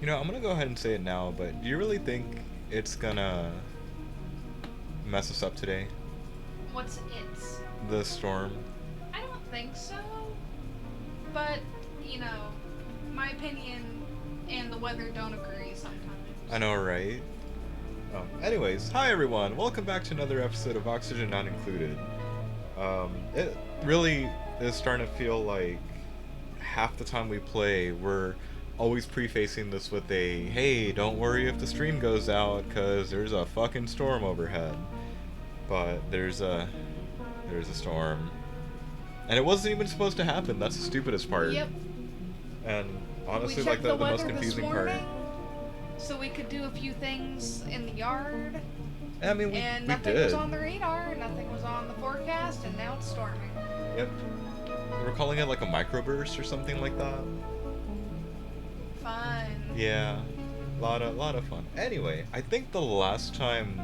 You know, I'm gonna go ahead and say it now, but do you really think it's gonna mess us up today? What's its? The storm? I don't think so. But, you know, my opinion and the weather don't agree I sometimes. know, right? Anyways, hi everyone. Welcome back to another episode of Oxygen Not Included. It really is starting to feel like half the time we play, we're always prefacing this with a, hey, don't worry if the stream goes out, cause there's a fucking storm overhead. But there's a storm. And it wasn't even supposed to happen. That's the stupidest part. Yep. And We honestly, like checked the the most weather this confusing part. morning so we could do a few things in the yard. I mean, And we nothing was did. on the radar, nothing was on the forecast, and now it's storming. Yep. We're calling it like a microburst or something like that. Fun. Yeah. Lot of fun. Anyway, I think the last time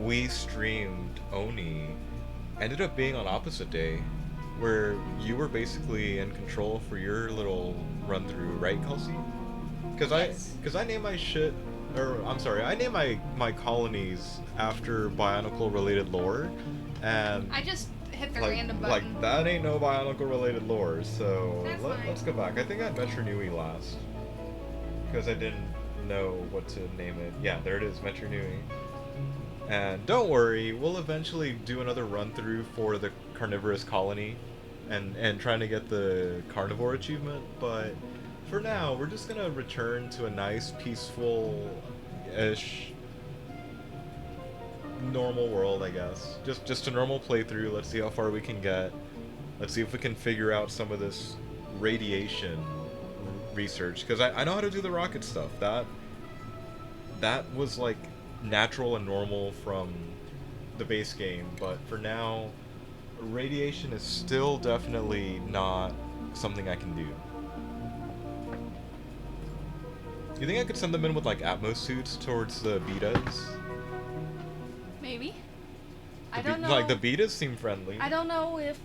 we streamed Oni ended up being on opposite day, where you were basically in control for your little run through, right, Kelsey? Yes. Cause I name my shit, or I'm sorry, I name my colonies after Bionicle related lore, and I just hit the like random like button. that ain't no Bionicle related lore. So That's fine. let's go back. I think I had Metronui last, because I didn't know what to name it. Yeah, there it is, Metronui. And don't worry, we'll eventually do another run through for the carnivorous colony, and trying to get the carnivore achievement. But for now, we're just gonna return to a nice, peaceful-ish, normal world, I guess. Just a normal playthrough. Let's see how far we can get. Let's see if we can figure out some of this radiation research, because I know how to do the rocket stuff. That was like natural and normal from the base game, but for now, radiation is still definitely not something I can do. You think I could send them in with like Atmos suits towards the betas? Maybe. The I don't like the know. betas seem friendly. I don't know if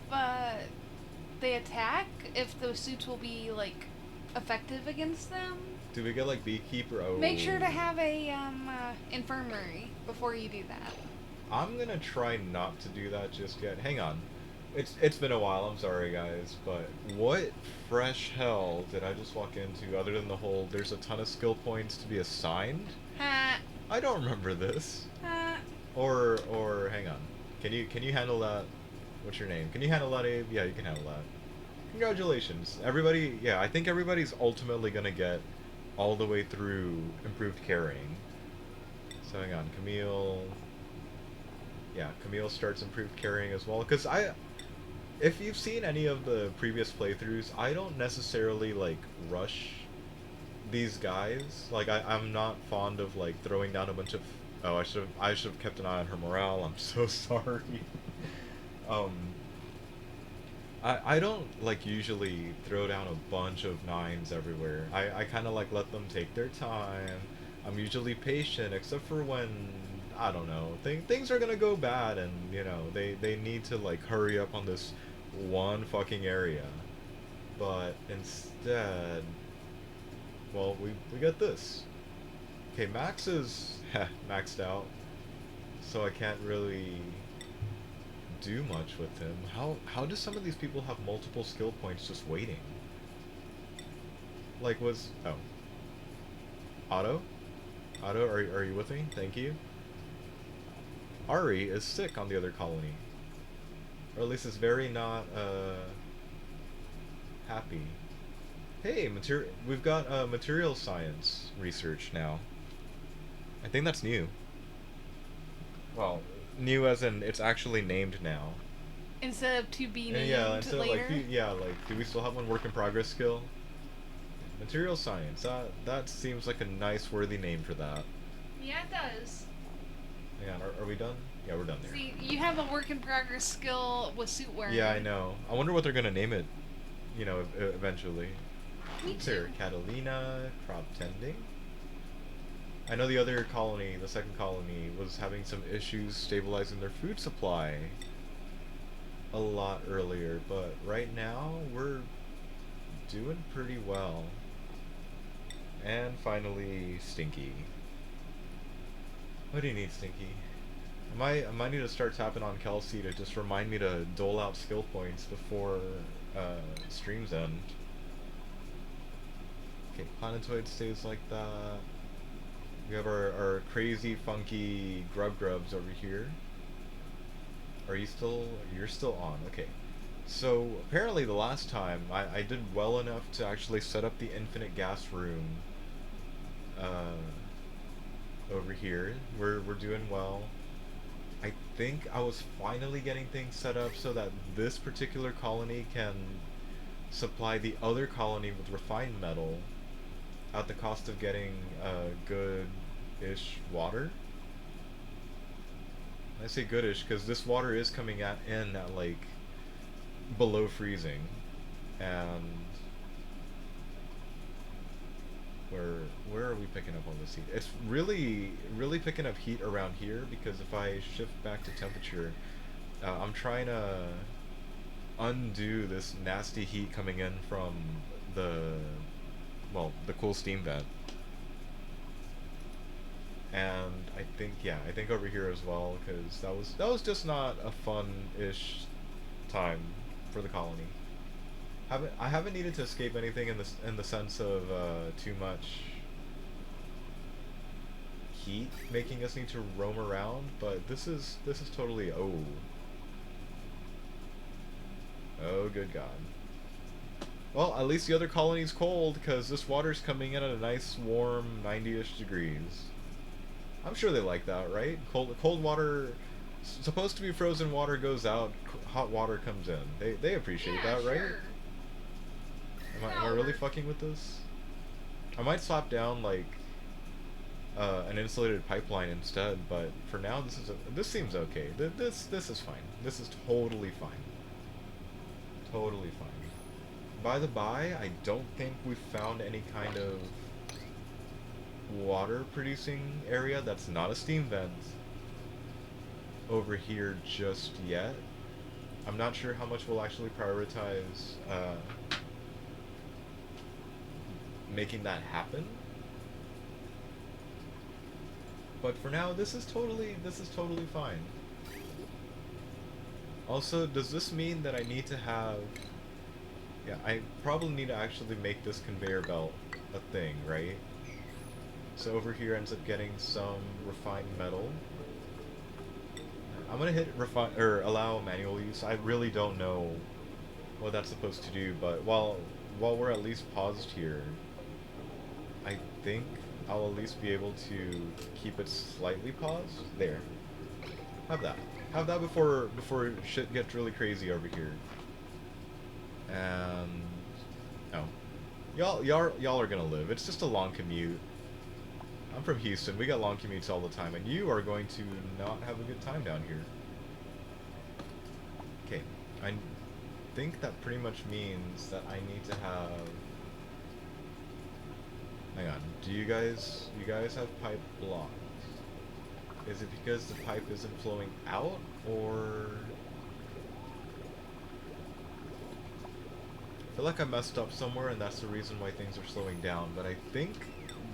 they attack, if those suits will be like effective against them. Do we get like beekeeper? Oh, Make sure to have a infirmary before you do that. I'm gonna try not to do that just yet. Hang on. It's been a while. I'm sorry, guys, but what fresh hell did I just walk into? Other than the whole, there's a ton of skill points to be assigned. Ha I don't remember this. ha. Or hang on. Can you handle that? What's your name? Can you handle that, Abe? Yeah, you can handle that. Congratulations, everybody. Yeah, I think everybody's ultimately gonna get all the way through improved carrying. So hang on, Camille. Yeah, Camille starts improved carrying as well. Cause if you've seen any of the previous playthroughs, I don't necessarily like rush these guys. Like I'm not fond of like throwing down a bunch of. Oh, I should have kept an eye on her morale. I'm so sorry. um, I don't like usually throw down a bunch of nines everywhere. I kind of like let them take their time. I'm usually patient, except for when I don't know things are gonna go bad, and they need to like hurry up on this one fucking area. But instead, well, we got this. Okay, Max is maxed out, so I can't really do much with him. How do some of these people have multiple skill points just waiting? Like was oh Otto? Otto, are you with me? Thank you. Ari is sick on the other colony, or at least is very not happy. Hey, we've got material science research now. I think that's new. Well, new as in it's actually named now. Instead of to be And yeah, named instead of like later. yeah, like do we still have one work in progress skill? Material science. That seems like a nice worthy name for that. Yeah, it does. Hang on, are we done? Yeah, we're done there. See, you have a work in progress skill with suit wearing. Yeah, I know. I wonder what they're gonna name it. Eventually. Me What's too. there? Catalina crop tending. I know the other colony, the second colony, was having some issues stabilizing their food supply a lot earlier, but right now we're doing pretty well. And finally, Stinky. What do you need, Stinky? I might need to start tapping on Kelsey to just remind me to dole out skill points before streams end. Okay, Planetoid stays like that. We have our crazy, funky grubs over here. Are you still... You're still on, okay. So, apparently the last time, I did well enough to actually set up the infinite gas room uh, over here. We're doing well. I think I was finally getting things set up so that this particular colony can supply the other colony with refined metal at the cost of getting good-ish water. I say goodish because this water is coming in at like below freezing, and where where are we picking up all this heat? It's really picking up heat around here because if I shift back to temperature, I'm trying to undo this nasty heat coming in from the the cool steam vent. And I think over here as well because that was just not a fun-ish time for the colony. I haven't needed to escape anything in the sense of too much heat making us need to roam around, but this is totally oh good god. Well, at least the other colony's cold because this water's coming in at a nice warm 90-ish degrees. I'm sure they like that, right? Cold water, supposed to be frozen water goes out, hot water comes in. They appreciate Yeah, that, right? sure. Am I really fucking with this? I might slap down like an insulated pipeline instead, but for now this seems okay. This is fine. This is totally fine. Totally fine. By the by, I don't think we've found any kind of water producing area that's not a steam vent over here just yet. I'm not sure how much we'll actually prioritize making that happen. But for now, this is totally fine. Also, does this mean that I need to have... Yeah, I probably need to actually make this conveyor belt a thing, right? So over here ends up getting some refined metal. I'm gonna hit refine or allow manual use. I really don't know what that's supposed to do, but while we're at least paused here, I think I'll at least be able to keep it slightly paused. There. Have that. Have that before shit gets really crazy over here. And oh, y'all are gonna live. It's just a long commute. I'm from Houston. We got long commutes all the time, and you are going to not have a good time down here. Okay, I think that pretty much means that I need to have... Hang on. Do you guys have pipe blocked? Is it because the pipe isn't flowing out, or... I feel like I messed up somewhere and that's the reason why things are slowing down, but I think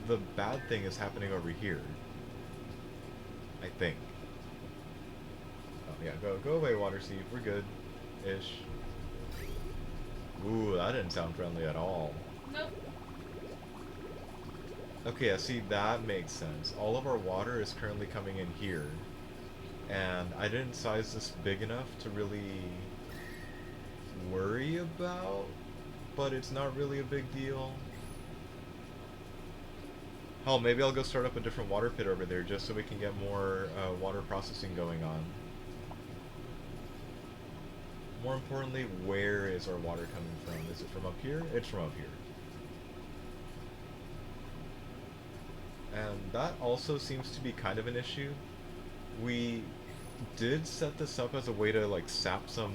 the bad thing is happening over here. I think. Oh yeah, go away, water seed. We're good. Ish. Ooh, that didn't sound friendly at all. Nope. Okay, yeah, see, that makes sense. All of our water is currently coming in here. And I didn't size this big enough to really worry about, but it's not really a big deal. Hell, maybe I'll go start up a different water pit over there just so we can get more water processing going on. More importantly, where is our water coming from? Is it from up here? It's from up here. And that also seems to be kind of an issue. We did set this up as a way to like sap some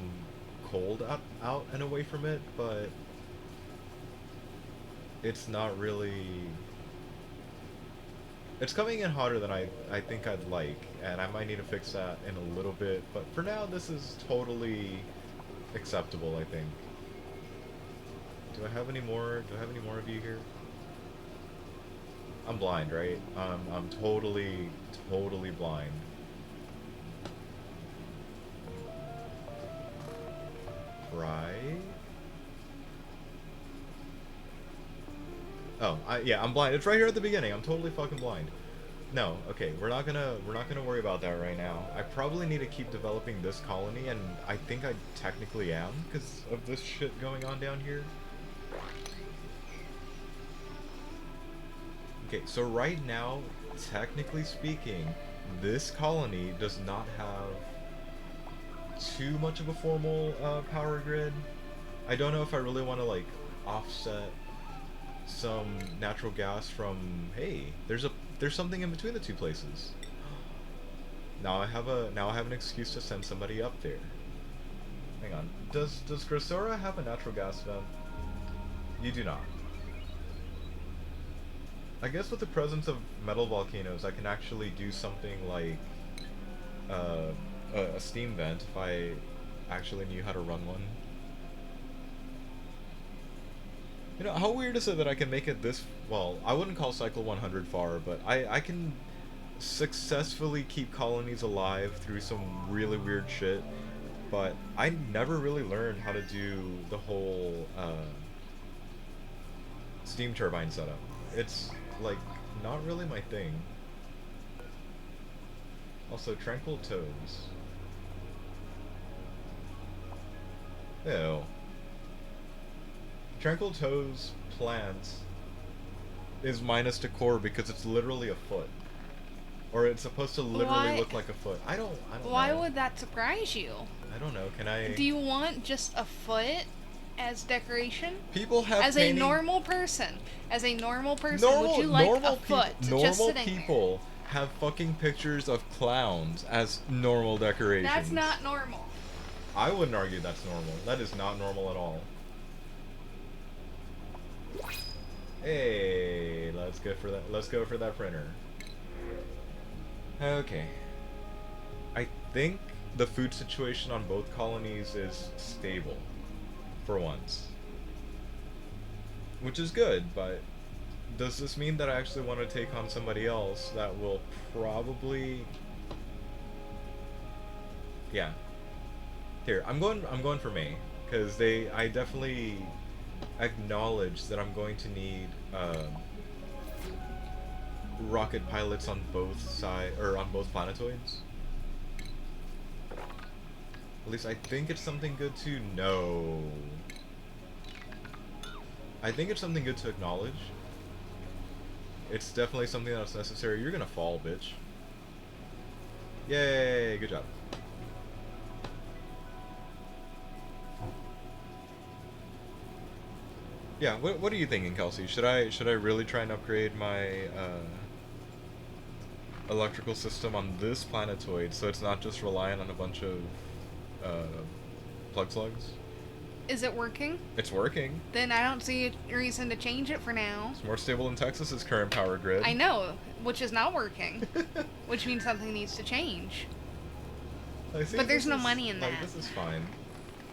cold out and away from it, but it's not really... It's coming in hotter than I think I'd like, and I might need to fix that in a little bit, but for now this is totally acceptable, I think. Do I have any more of you here? I'm blind, right? I'm totally, totally blind. Right? Oh, yeah, I'm blind. It's right here at the beginning. I'm totally fucking blind. No, okay, we're not gonna worry about that right now. I probably need to keep developing this colony, and I think I technically am because of this shit going on down here. Okay, so right now, technically speaking, this colony does not have too much of a formal power grid. I don't know if I really want to like offset some natural gas from. Hey, there's something in between the two places. Now I have an excuse to send somebody up there. Hang on. Does Grosora have a natural gas vent? You do not. I guess with the presence of metal volcanoes, I can actually do something like uh, a steam vent if I actually knew how to run one. You know, how weird is it that I can make it this... Well, I wouldn't call Cycle 100 far, but I can successfully keep colonies alive through some really weird shit, but I never really learned how to do the whole steam turbine setup. It's, like, not really my thing. Also, Tranquil Toads. Ew. Tranquil Toes plant is minus decor because it's literally a foot. Or it's supposed to literally Why? look like a foot. I don't Why know. would that surprise you? I don't know. Can I... Do you want just a foot as decoration? People have As painting... a normal person, would you like normal a foot just normal sitting people have fucking pictures of clowns as normal there? decorations. That's not normal. I wouldn't argue that's normal. That is not normal at all. Hey, let's go for that. Let's go for that printer. Okay. I think the food situation on both colonies is stable for once. Which is good, but does this mean that I actually want to take on somebody else that will probably... Yeah. Here, I'm going for May, because I definitely acknowledge that I'm going to need rocket pilots on both on both planetoids. At least I think it's something good to know. I think it's something good to acknowledge. It's definitely something that's necessary. You're gonna fall, bitch. Yay, good job. Yeah, what are you thinking, Kelsey? Should I really try and upgrade my electrical system on this planetoid so it's not just reliant on a bunch of plug slugs? Is it working? It's working. Then I don't see a reason to change it for now. It's more stable than Texas's current power grid. I know, which is not working. Which means something needs to change. But there's no money in that. Like, this is fine.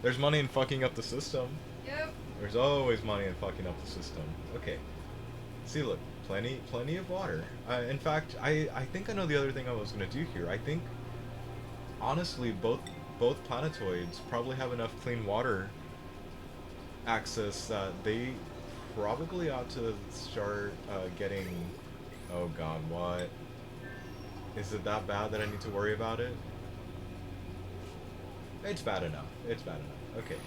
There's money in fucking up the system. Yep. There's always money in fucking up the system. Okay. See, look, plenty of water. In fact, I think I know the other thing I was gonna do here. I think, honestly, both planetoids probably have enough clean water access that they probably ought to start getting... Oh god, what? Is it that bad that I need to worry about it? It's bad enough. It's bad enough. Okay.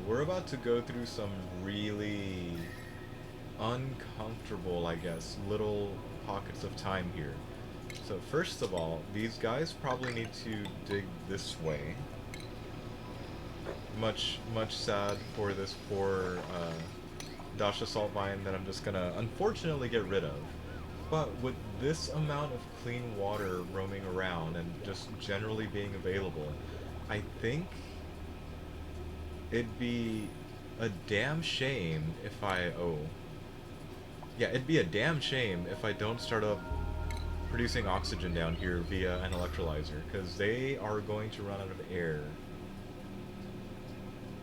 We're about to go through some really uncomfortable, I guess, little pockets of time here. So first of all, these guys probably need to dig this way. Much sad for this poor Dasha salt vine that I'm just gonna unfortunately get rid of. But with this amount of clean water roaming around and just generally being available, I think it'd be a damn shame if it'd be a damn shame if I don't start up producing oxygen down here via an electrolyzer, because they are going to run out of air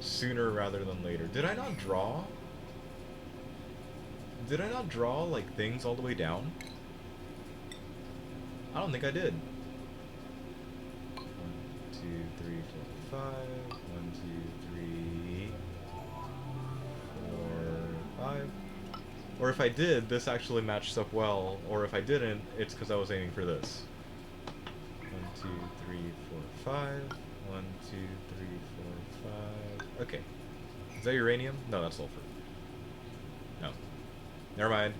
sooner rather than later. Did I not draw? Did I not draw, like, things all the way down? I don't think I did. 1, 2, 3, 4, 5. 1, 2, 3, 4, 5. Or if I did, this actually matched up well. Or if I didn't, it's because I was aiming for this. 1, 2, 3, 4, 5. 1, 2, 3, 4, 5. Okay. Is that uranium? No, that's sulfur. No. Never mind.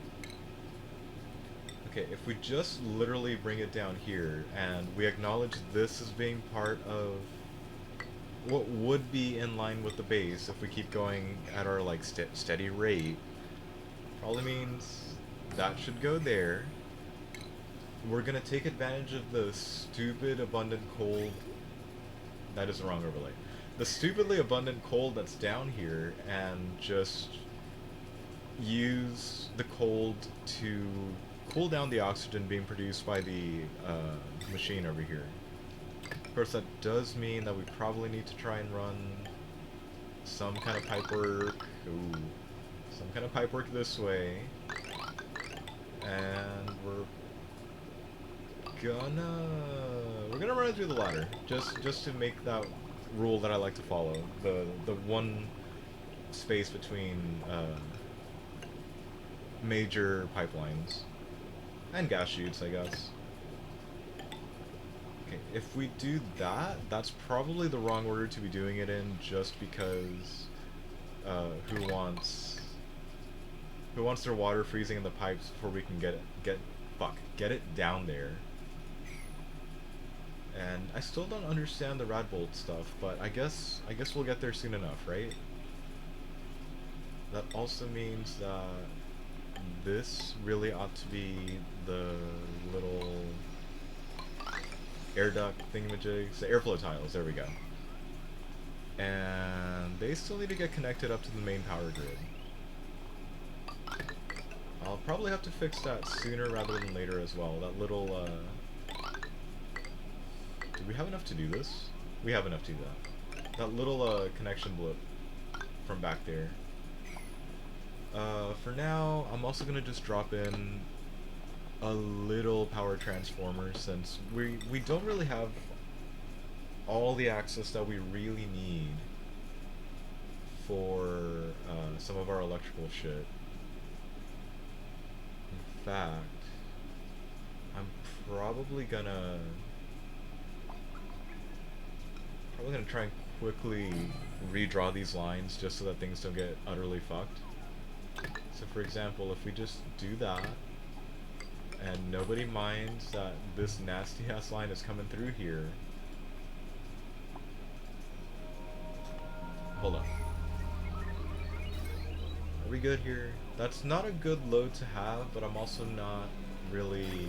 Okay, if we just literally bring it down here, and we acknowledge this as being part of what would be in line with the base if we keep going at our, like, steady rate, probably means that should go there. We're gonna take advantage of the stupid abundant coal. That is the wrong overlay. The stupidly abundant coal that's down here, and just use the cold to cool down the oxygen being produced by the machine over here. Of course, that does mean that we probably need to try and run some kind of pipe work. Ooh, some kind of pipe work this way, and we're gonna run it through the ladder, just to make that rule that I like to follow. The one space between major pipelines. And gas chutes, I guess. Okay, if we do that, that's probably the wrong order to be doing it in, just because who wants their water freezing in the pipes before we can get it down there. And I still don't understand the Radbolt stuff, but I guess we'll get there soon enough, right? That also means that this really ought to be the little air duct thingamajigs, the airflow tiles, there we go. And they still need to get connected up to the main power grid. I'll probably have to fix that sooner rather than later as well. That little, do we have enough to do this? We have enough to do that. That little, connection blip from back there. For now, I'm also gonna just drop in a little power transformer, since we don't really have all the access that we really need for some of our electrical shit. In fact, I'm probably gonna try and quickly redraw these lines just so that things don't get utterly fucked. So for example, if we just do that, and nobody minds that this nasty ass line is coming through here. Hold on. Are we good here? That's not a good load to have, but I'm also not really...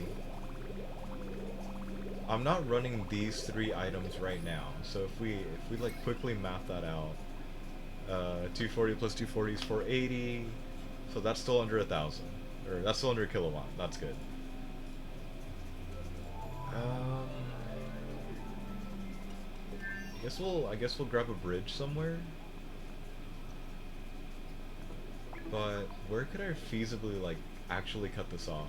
I'm not running these 3 items right now, so if we like quickly map that out, 240 plus 240 is 480, so that's still under 1,000, or that's still under a kilowatt. That's good. I guess we'll grab a bridge somewhere. But where could I feasibly, like, actually cut this off?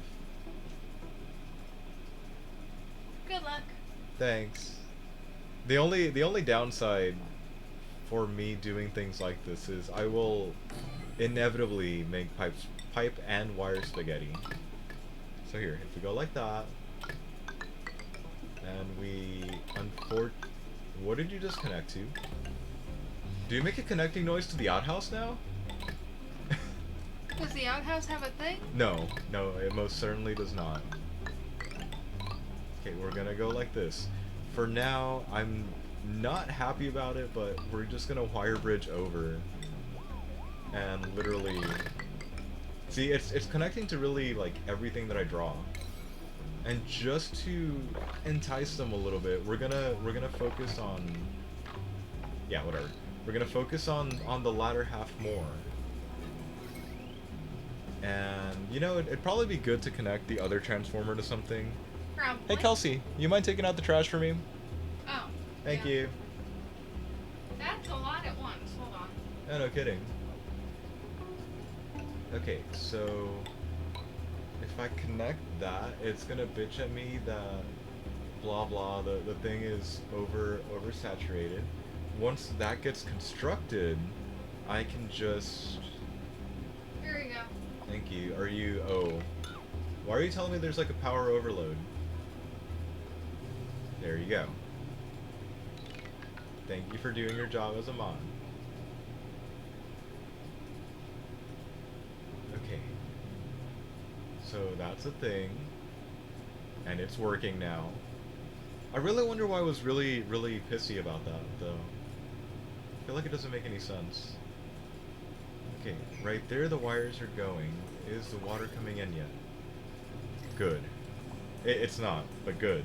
Good luck. Thanks. The only downside for me doing things like this is I will inevitably make pipe and wire spaghetti. So here, if we go like that, and we what did you just connect to? Do you make a connecting noise to the outhouse now? Does the outhouse have a thing? No, it most certainly does not. Okay, we're gonna go like this. For now, I'm not happy about it, but we're just gonna wire bridge over. And literally... See, it's connecting to really, like, everything that I draw. And just to entice them a little bit, we're gonna focus on... Yeah, whatever. We're gonna focus on the latter half more. And, you know, it'd probably be good to connect the other transformer to something. Probably. Hey, Kelsey, you mind taking out the trash for me? Oh. Thank yeah. you. That's a lot at once. Hold on. Yeah, no kidding. Okay, so if I connect that, it's gonna bitch at me that blah blah, the thing is oversaturated. Once that gets constructed, I can just There you go. thank you. Are you oh why are you telling me there's like a power overload? There you go. Thank you for doing your job as a mod. Okay. So that's a thing. And it's working now. I really wonder why I was really pissy about that, though. I feel like it doesn't make any sense. Okay, right there the wires are going. Is the water coming in yet? Good. It's not, but good.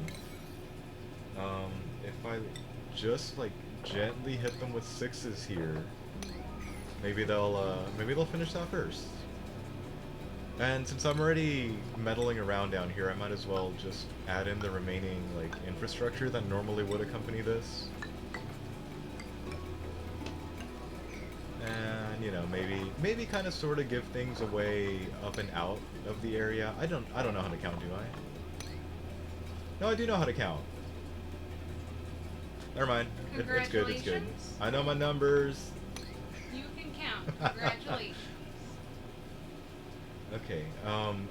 If I just, like, gently hit them with sixes here, maybe they'll finish that first. And since I'm already meddling around down here, I might as well just add in the remaining, like, infrastructure that normally would accompany this. And, you know, maybe kind of sort of give things away up and out of the area. I don't know how to count, do I? No, I do know how to count. Never mind. It's good, it's good. Congratulations. I know my numbers. You can count. Congratulations. Okay,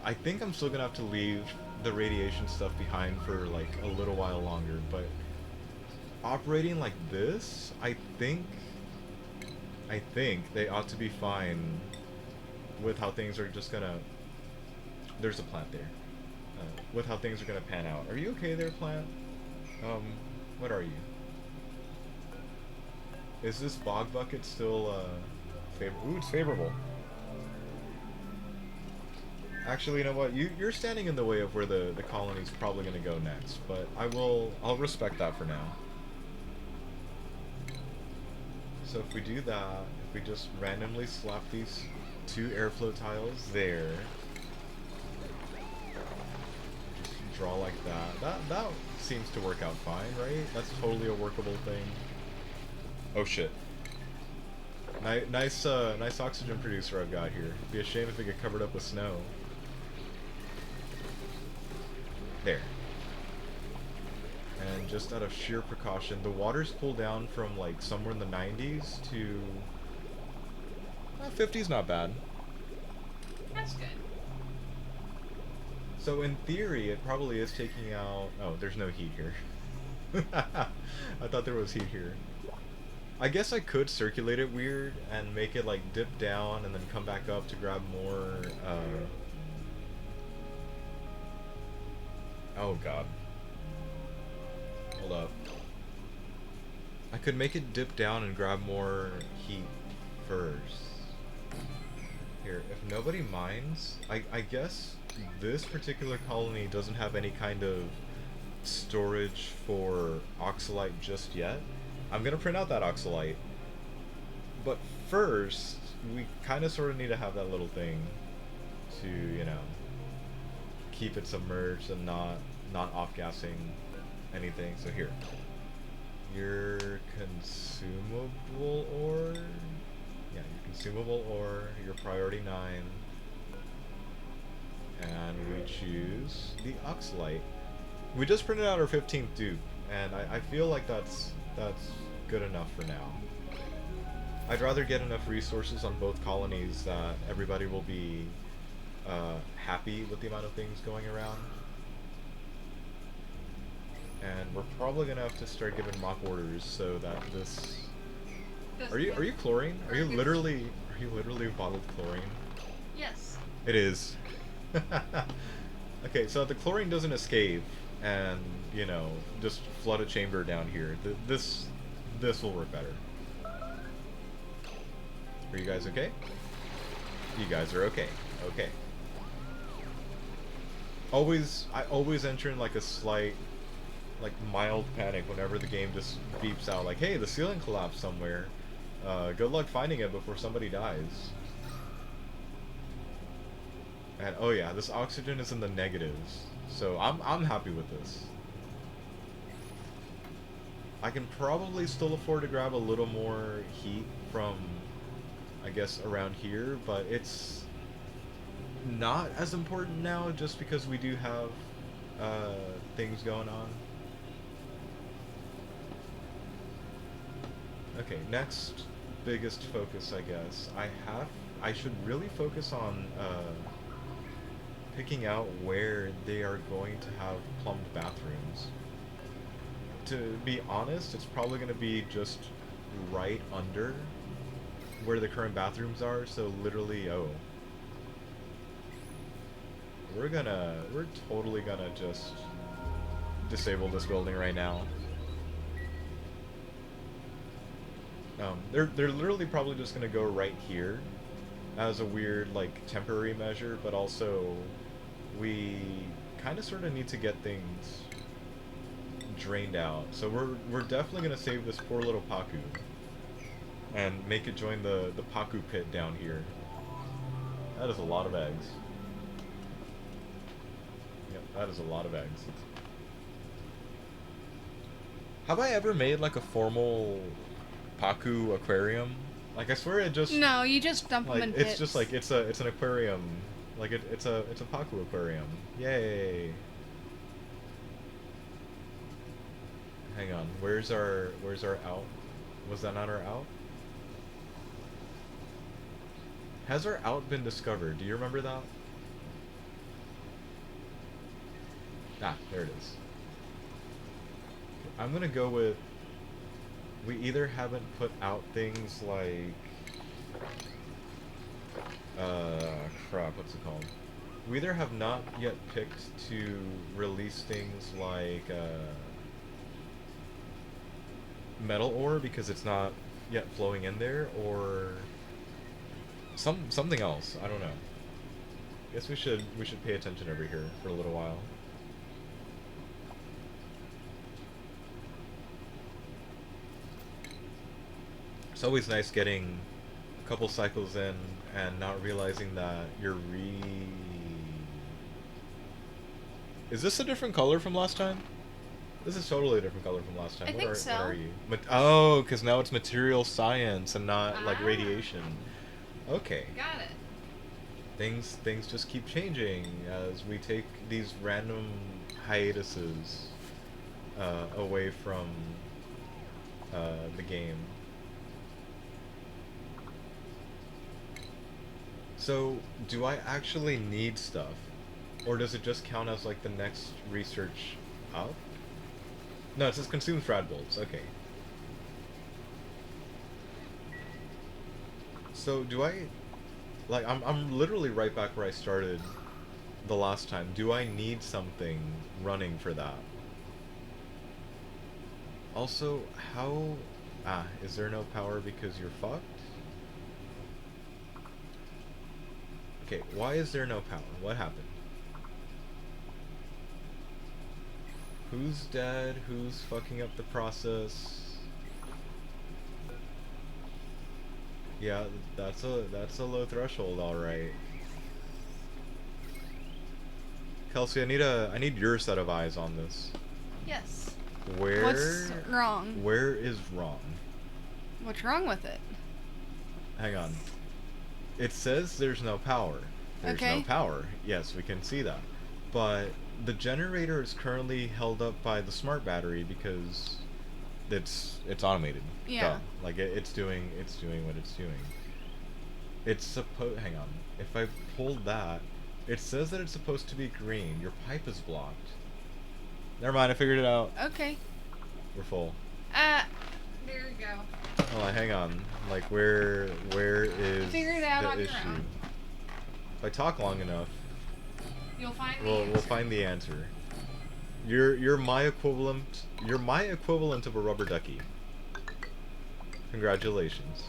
I think I'm still gonna have to leave the radiation stuff behind for, like, a little while longer, but operating like this, I think they ought to be fine with how things are just gonna... There's a plant there. With how things are gonna pan out. Are you okay there, plant? What are you? Is this bog bucket still, Ooh, it's favorable. Actually, you know what? You're standing in the way of where the colony's probably gonna go next, but I'll respect that for now. So if we do that, if we just randomly slap these two airflow tiles there, just draw like that seems to work out fine, right? That's totally a workable thing. Oh shit. Nice oxygen producer I've got here. It'd be a shame if it get covered up with snow. There. And just out of sheer precaution, the water's pulled down from like somewhere in the 90s to 50's not bad. That's good. So in theory, it probably is taking out... Oh, there's no heat here. I thought there was heat here. I guess I could circulate it weird and make it like dip down and then come back up to grab more, Oh god. Hold up. I could make it dip down and grab more heat first. Here, if nobody minds, I guess this particular colony doesn't have any kind of storage for oxalite just yet. I'm gonna print out that oxalite. But first, we kind of sort of need to have that little thing to, you know, keep it submerged and not off-gassing anything. So here, your consumable ore, yeah, your consumable ore, your priority 9, and we choose the oxalite. We just printed out our 15th dupe, and I feel like that's good enough for now. I'd rather get enough resources on both colonies that everybody will be happy with the amount of things going around. And we're probably gonna have to start giving mock orders so that this... Are you chlorine? Are you literally bottled chlorine? Yes. It is. Okay, so the chlorine doesn't escape and, you know, just flood a chamber down here. This will work better. Are you guys okay? You guys are okay. Okay. I always enter in like a slight, like mild panic whenever the game just beeps out like, hey, the ceiling collapsed somewhere. Good luck finding it before somebody dies. And oh yeah, this oxygen is in the negatives, so I'm happy with this. I can probably still afford to grab a little more heat from, I guess, around here, but it's not as important now, just because we do have things going on. Okay, next biggest focus, I guess. I should really focus on picking out where they are going to have plumbed bathrooms. To be honest, it's probably going to be just right under where the current bathrooms are, so literally, oh. We're totally gonna just disable this building right now. They're literally probably just gonna go right here as a weird, like, temporary measure, but also we kind of sort of need to get things drained out. So we're definitely gonna save this poor little Paku and make it join the Paku pit down here. That is a lot of eggs. Yep, that is a lot of eggs. Have I ever made like a formal Paku aquarium? Like I swear it just No, you just dump them like in it's pits. just like it's an aquarium. Like it's a Paku aquarium. Yay. Hang on. Where's our out? Was that not our out? Has our out been discovered? Do you remember that? Ah, there it is. I'm gonna go with we either haven't put out things like crap, what's it called? We either have not yet picked to release things like metal ore because it's not yet flowing in there, or something else. I don't know. Guess we should pay attention over here for a little while. It's always nice getting a couple cycles in and not realizing that you're Is this a different color from last time? This is totally a different color from last time. I think so. What are you? Oh, because now it's material science and not like Ah. radiation. Okay. Got it. Things just keep changing as we take these random hiatuses away from the game. So, do I actually need stuff? Or does it just count as like the next research up? No, it says consume frad bolts. Okay. So, do I like I'm literally right back where I started the last time. Do I need something running for that? Also, how is there no power because you're fucked? Okay, why is there no power? What happened? Who's dead? Who's fucking up the process? Yeah, that's a low threshold, all right. Kelsey, I need your set of eyes on this. Yes. Where What's wrong? Where is wrong? What's wrong with it? Hang on. It says there's no power. There's Okay. no power. Yes, we can see that. But the generator is currently held up by the smart battery because it's automated. Yeah. Duh. Like it's doing what it's doing. It's supposed. Hang on. If I pulled that, it says that it's supposed to be green. Your pipe is blocked. Never mind. I figured it out. Okay. We're full. There you go. Oh, hang on. Like where is Figure it out the on your issue? own. If I talk long enough, You'll find the we'll answer. find the answer. You're my equivalent. You're my equivalent of a rubber ducky. Congratulations.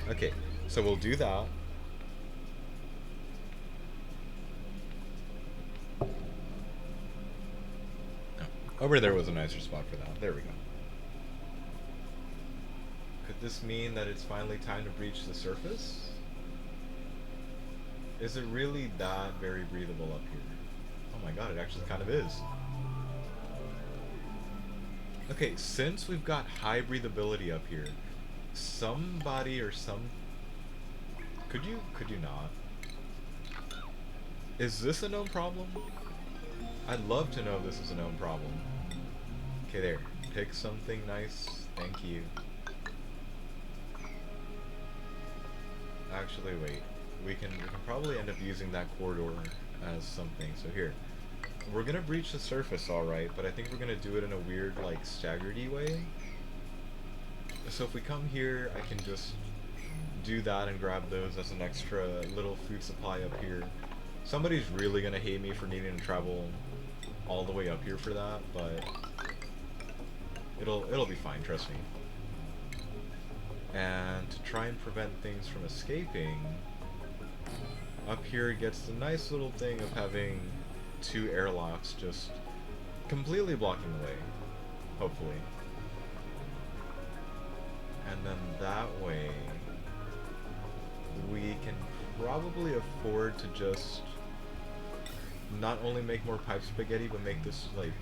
Okay, so we'll do that. Over there was a nicer spot for that. There we go. Could this mean that it's finally time to breach the surface? Is it really that very breathable up here? Oh my god, it actually kind of is. Okay, since we've got high breathability up here, somebody or some... Could you not? Is this a known problem? I'd love to know if this is a known problem. Okay, there. Pick something nice. Thank you. Actually, wait. We can probably end up using that corridor as something. So here, we're gonna breach the surface, all right. But I think we're gonna do it in a weird, like, staggered-y way. So if we come here, I can just do that and grab those as an extra little food supply up here. Somebody's really gonna hate me for needing to travel all the way up here for that, but it'll be fine, trust me. And to try and prevent things from escaping, up here it gets the nice little thing of having two airlocks just completely blocking the way, hopefully. And then that way, we can probably afford to just not only make more pipe spaghetti, but make this, like,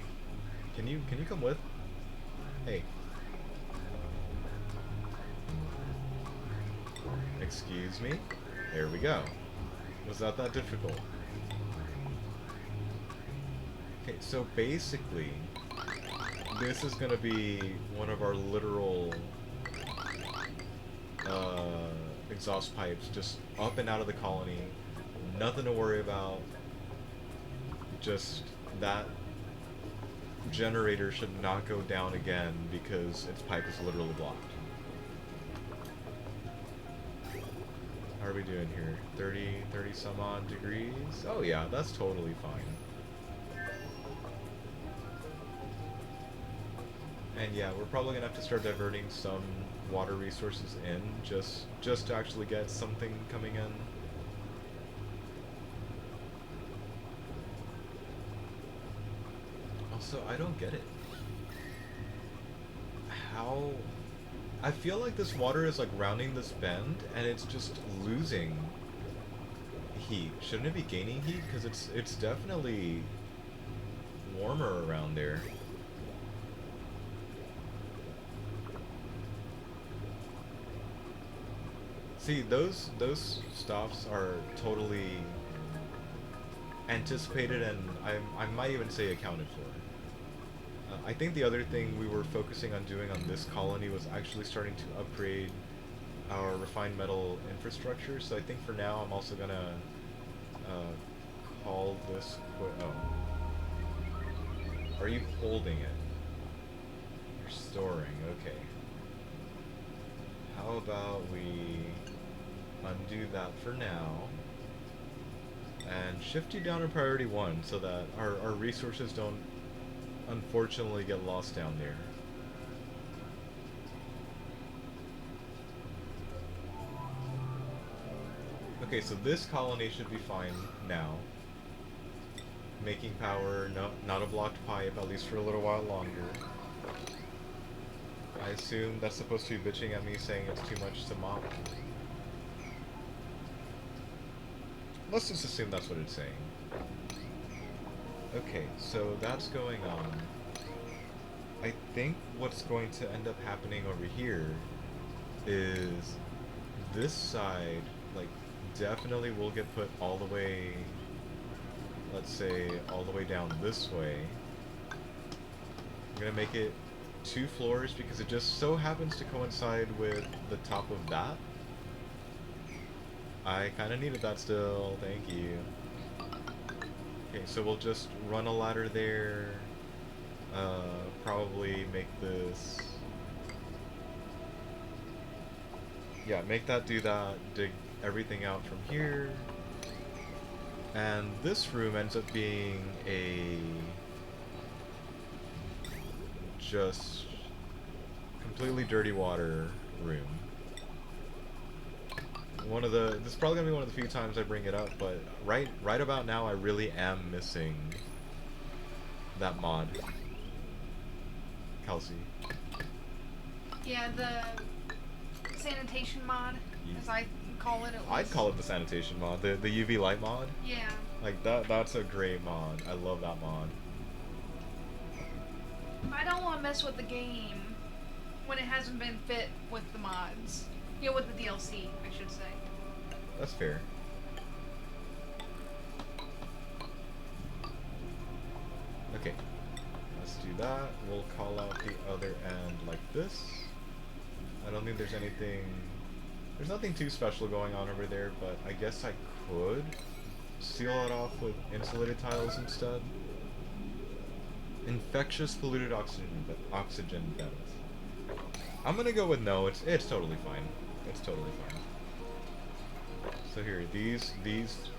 can you come with? Hey. Excuse me? There we go. Was that difficult? Okay, so basically, this is gonna be one of our literal exhaust pipes just up and out of the colony. Nothing to worry about. Just that generator should not go down again because its pipe is literally blocked. How are we doing here? 30 some odd degrees? Oh yeah, that's totally fine. And yeah, we're probably gonna have to start diverting some water resources in just to actually get something coming in. Also, I don't get it. How... I feel like this water is like rounding this bend and it's just losing heat. Shouldn't it be gaining heat? Because it's definitely warmer around there. See, those stops are totally anticipated and I might even say accounted for. I think the other thing we were focusing on doing on this colony was actually starting to upgrade our refined metal infrastructure. So I think for now I'm also gonna call this oh. Are you holding it? You're storing, okay. How about we undo that for now and shift you down to priority 1 so that our resources don't unfortunately get lost down there. Okay, so this colony should be fine now. Making power, no, not a blocked pipe, at least for a little while longer. I assume that's supposed to be bitching at me saying it's too much to mop. Let's just assume that's what it's saying. Okay, so that's going on. I think what's going to end up happening over here is this side, like, definitely will get put all the way, let's say, all the way down this way. I'm gonna make it 2 floors because it just so happens to coincide with the top of that. I kind of needed that still, thank you. Okay, so we'll just run a ladder there, probably make this, yeah, make that do that, dig everything out from here, and this room ends up being a just completely dirty water room. This is probably gonna be one of the few times I bring it up, but right about now I really am missing that mod. Kelsey. Yeah, the sanitation mod, as I call it. I'd call it the sanitation mod, the UV light mod. Yeah. Like that's a great mod. I love that mod. I don't want to mess with the game when it hasn't been fit with the mods. You know, with the DLC, I should say. That's fair. Okay, let's do that. We'll call out the other end like this. I don't think there's anything... There's nothing too special going on over there, but I guess I could seal it off with insulated tiles instead. Infectious polluted oxygen vents. I'm gonna go with no. It's totally fine. It's totally fine. So here, these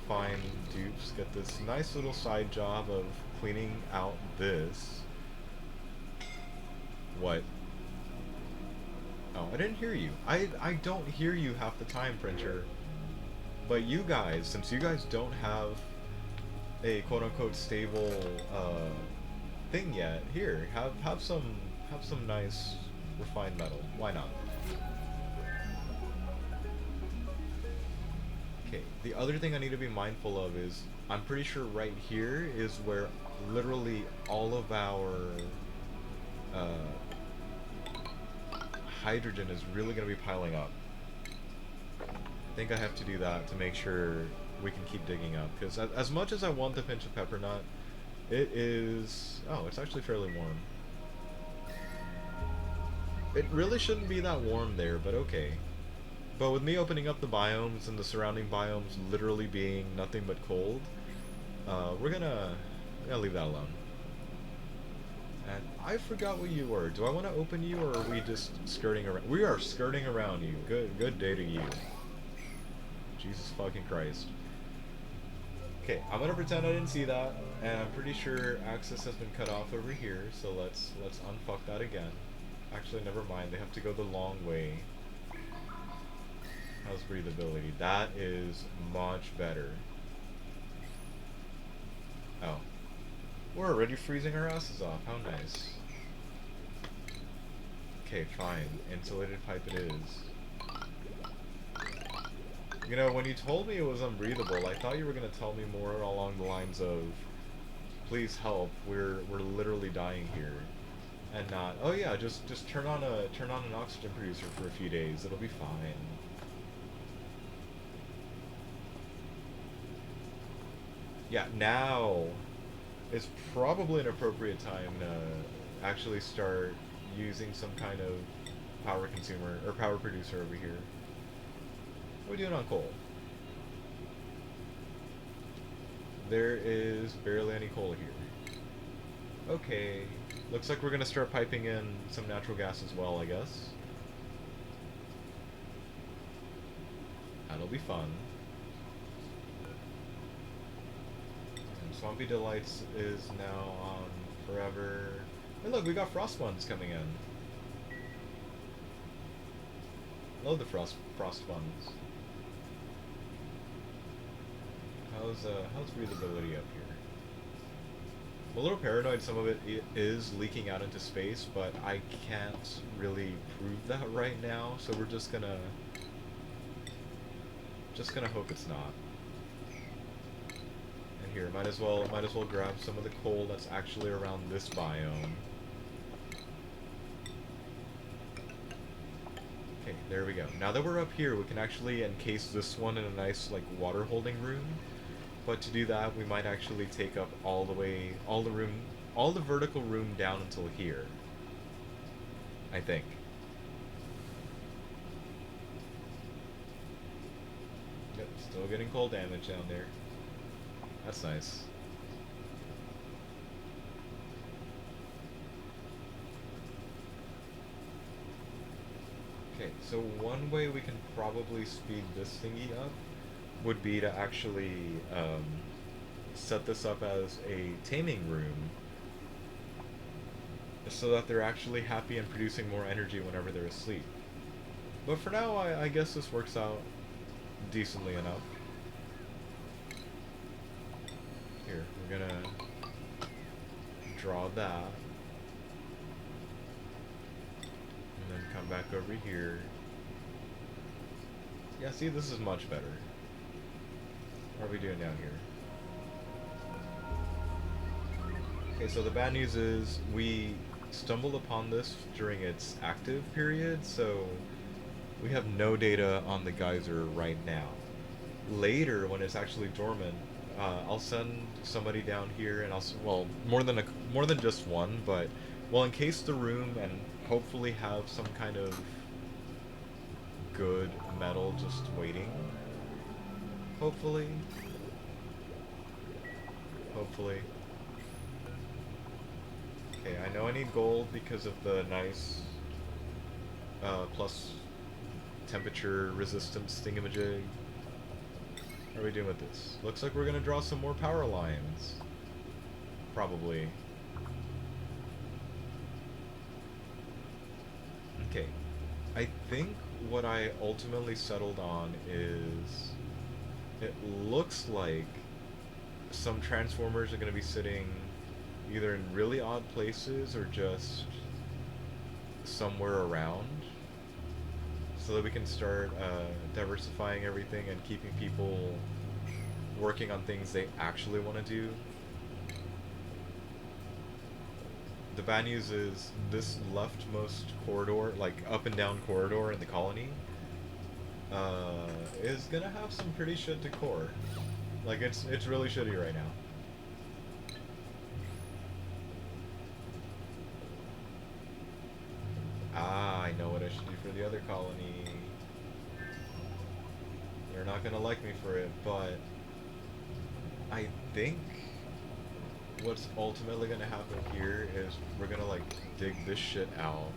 fine dupes get this nice little side job of cleaning out this. What? Oh, I didn't hear you. I don't hear you half the time, printer. But you guys, since you guys don't have a quote-unquote stable thing yet, here, have some nice refined metal. Why not? Okay, the other thing I need to be mindful of is I'm pretty sure right here is where literally all of our hydrogen is really going to be piling up. I think I have to do that to make sure we can keep digging up, because as much as I want the pinch of pepper nut, it is... oh, it's actually fairly warm. It really shouldn't be that warm there, but okay. But with me opening up the biomes and the surrounding biomes literally being nothing but cold, we're gonna leave that alone. And I forgot what you were. Do I want to open you, or are we just skirting around? We are skirting around you. Good day to you. Jesus fucking Christ. Okay, I'm gonna pretend I didn't see that, and I'm pretty sure access has been cut off over here. So let's unfuck that again. Actually, never mind. They have to go the long way. How's breathability? That is much better. Oh. We're already freezing our asses off. How nice. Okay, fine. Insulated pipe it is. You know, when you told me it was unbreathable, I thought you were going to tell me more along the lines of, please help, we're literally dying here. And not, oh yeah, just turn on an oxygen producer for a few days. It'll be fine. Yeah, now is probably an appropriate time to actually start using some kind of power consumer or power producer over here. What are we doing on coal? There is barely any coal here. Okay, looks like we're gonna start piping in some natural gas as well, I guess. That'll be fun. Swampy Delights is now on forever. Hey look, we got frost buns coming in. Love the frost buns. How's breathability up here? I'm a little paranoid some of it is leaking out into space, but I can't really prove that right now, so we're just gonna hope it's not. Here, might as well grab some of the coal that's actually around this biome. Okay, there we go. Now that we're up here, we can actually encase this one in a nice like water holding room. But to do that, we might actually take up all the vertical room down until here. I think. Yep, still getting coal damage down there. That's nice. Okay, so one way we can probably speed this thingy up would be to actually set this up as a taming room so that they're actually happy and producing more energy whenever they're asleep. But for now, I guess this works out decently enough. Here, we're gonna draw that, and then come back over here. Yeah, see, this is much better. What are we doing down here? Okay, so the bad news is we stumbled upon this during its active period, so we have no data on the geyser right now. later when it's actually dormant, I'll send somebody down here, and well, more than just one, but we'll encase the room and hopefully have some kind of good metal just waiting. Hopefully. Hopefully. Okay, I know I need gold because of the nice plus temperature resistance thingamajig. How are we doing with this? Looks like we're gonna draw some more power lines. Probably. Okay. I think what I ultimately settled on is it looks like some transformers are going to be sitting either in really odd places or just somewhere around so that we can start diversifying everything and keeping people working on things they actually want to do. The bad news is this leftmost corridor, like up and down corridor in the colony, is gonna have some pretty shit decor. Like it's really shitty right now. Ah, I know what I should do for the other colony. They're not gonna like me for it, but I think what's ultimately gonna happen here is we're gonna like dig this shit out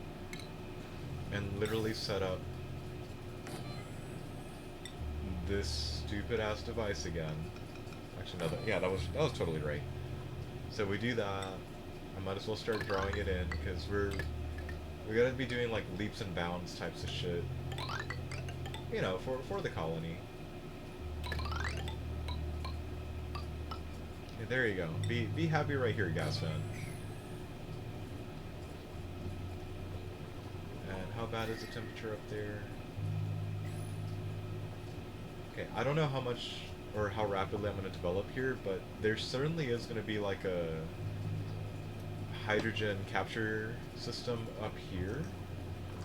and literally set up this stupid ass device again. Actually, no, yeah, that was totally right. So we do that. I might as well start drawing it in because we gotta be doing like leaps and bounds types of shit. You know, for the colony. Okay, there you go. Be happy right here, gas fan. And how bad is the temperature up there? Okay, I don't know how much or how rapidly I'm going to develop here, but there certainly is going to be like a hydrogen capture system up here.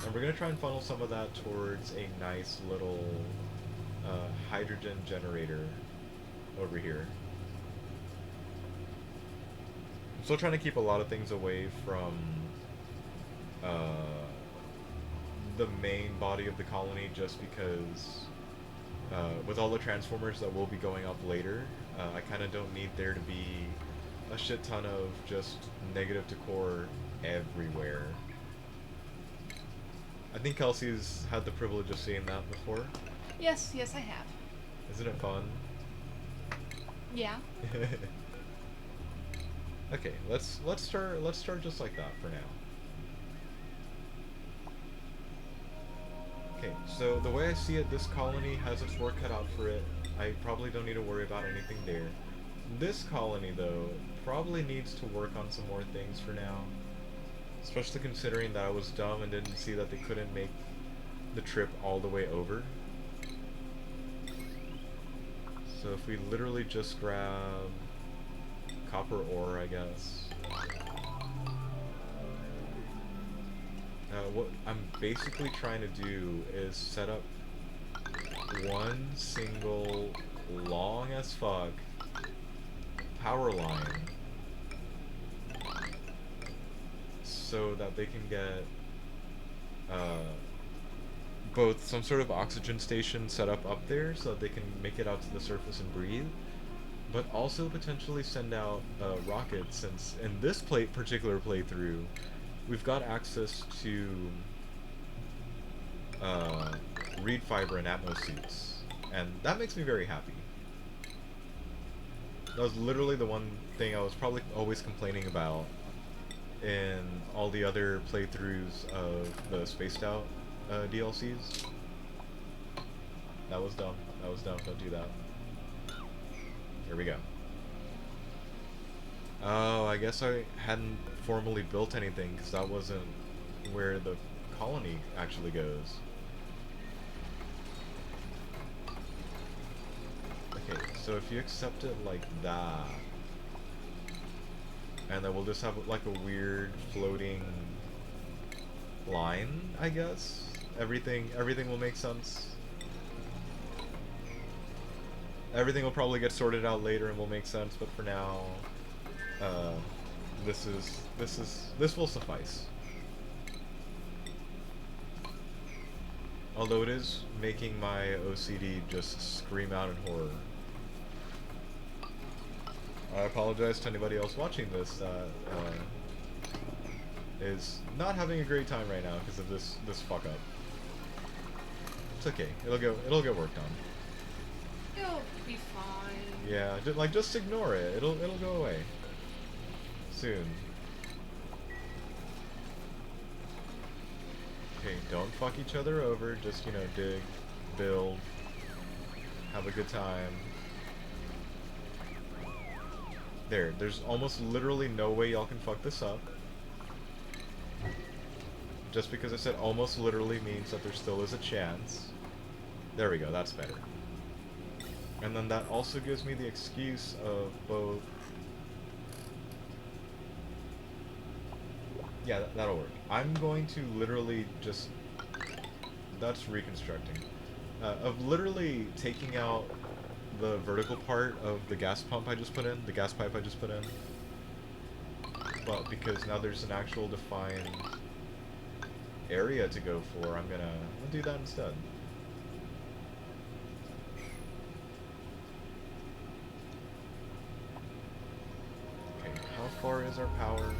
And we're going to try and funnel some of that towards a nice little hydrogen generator over here. I'm still trying to keep a lot of things away from the main body of the colony just because with all the transformers that will be going up later, I kind of don't need there to be a shit ton of just negative decor everywhere. I think Kelsey's had the privilege of seeing that before. Yes, yes, I have. Isn't it fun? Yeah. Okay, let's start just like that for now. Okay, so the way I see it, this colony has its work cut out for it. I probably don't need to worry about anything there. This colony, though, probably needs to work on some more things for now. Especially considering that I was dumb and didn't see that they couldn't make the trip all the way over. So if we literally just grab copper ore, I guess. What I'm basically trying to do is set up one single long as fuck power line so that they can get both some sort of oxygen station set up there so that they can make it out to the surface and breathe, but also potentially send out rockets, since in this particular playthrough we've got access to reed fiber and atmo suits, and that makes me very happy. That was literally the one thing I was probably always complaining about in all the other playthroughs of the Spaced Out DLCs. That was dumb. That was dumb. Don't do that. Here we go. Oh, I guess I hadn't formally built anything because that wasn't where the colony actually goes. Okay, so if you accept it like that, and then we'll just have like a weird floating line, I guess. Everything will make sense. Everything will probably get sorted out later and will make sense, but for now, uh, this will suffice. Although it is making my OCD just scream out in horror. I apologize to anybody else watching this that is not having a great time right now because of this fuck up. It's okay. It'll get worked on. You'll be fine. Yeah, just ignore it. It'll go away soon. Okay, don't fuck each other over. Just, you know, dig, build, have a good time. There's almost literally no way y'all can fuck this up. Just because I said almost literally means that there still is a chance. There we go, that's better. And then that also gives me the excuse of both... Yeah, that'll work. I'm going to literally just... That's reconstructing. Of literally taking out the vertical part of the gas pump I just put in, the gas pipe I just put in. But because now there's an actual defined area to go for, I'm gonna do that instead. Okay, how far is our power?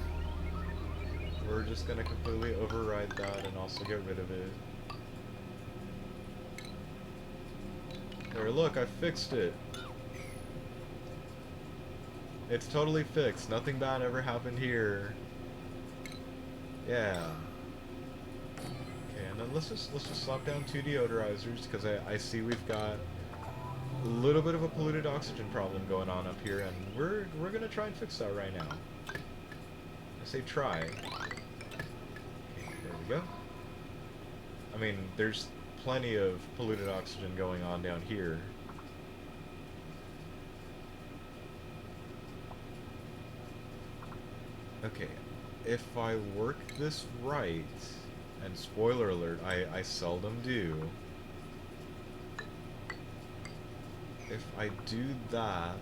We're just gonna completely override that and also get rid of it. There, look, I fixed it. It's totally fixed. Nothing bad ever happened here. Yeah. Okay, and then let's just slap down 2 deodorizers because I see we've got a little bit of a polluted oxygen problem going on up here, and we're gonna try and fix that right now. I say try. Okay, there we go. I mean, there's plenty of polluted oxygen going on down here. Okay, if I work this right, and spoiler alert, I seldom do. If I do that,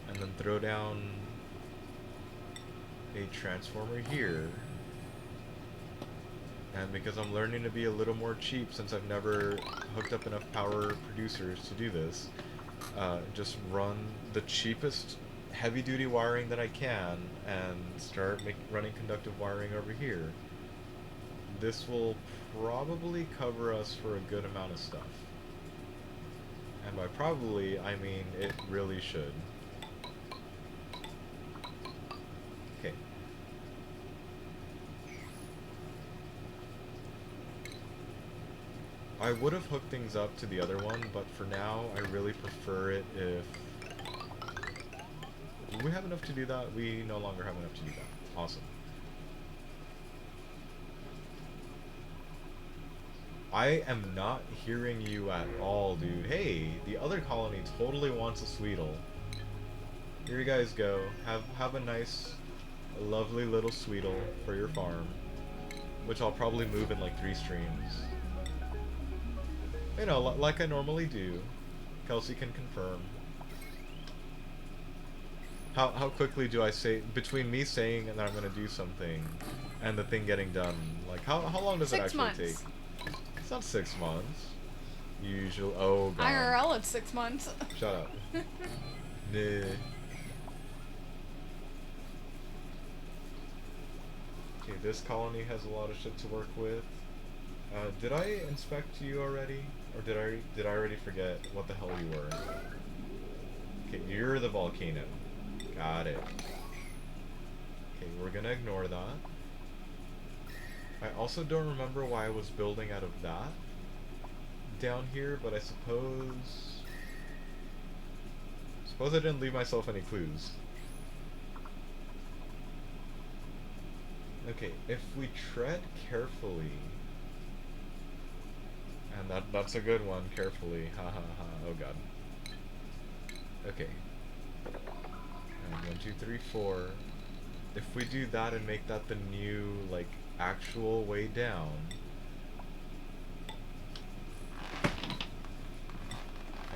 and then throw down a transformer here, and because I'm learning to be a little more cheap since I've never hooked up enough power producers to do this, just run the cheapest heavy-duty wiring that I can and start running conductive wiring over here. This will probably cover us for a good amount of stuff. And by probably, I mean it really should. Okay. I would have hooked things up to the other one, but for now, I really prefer it if... Do we have enough to do that? We no longer have enough to do that. Awesome. I am not hearing you at all, dude. Hey, the other colony totally wants a Sweetle. Here you guys go. Have a nice, lovely little Sweetle for your farm, which I'll probably move in like 3 streams. You know, like I normally do. Kelsey can confirm. How quickly do I say, between me saying that I'm gonna do something and the thing getting done, like how long does it actually take? It's not 6 months. Usually, oh god. IRL, it's 6 months. Shut up. Nah. Okay, this colony has a lot of shit to work with. Did I inspect you already? Or did I already forget what the hell you were? Okay, you're the volcano. Got it. Okay, we're gonna ignore that. I also don't remember why I was building out of that down here, but I suppose I didn't leave myself any clues. Okay, if we tread carefully, and that's a good one, carefully, ha ha ha, oh god. Okay. And 1, 2, 3, 4. If we do that and make that the new, like, actual way down,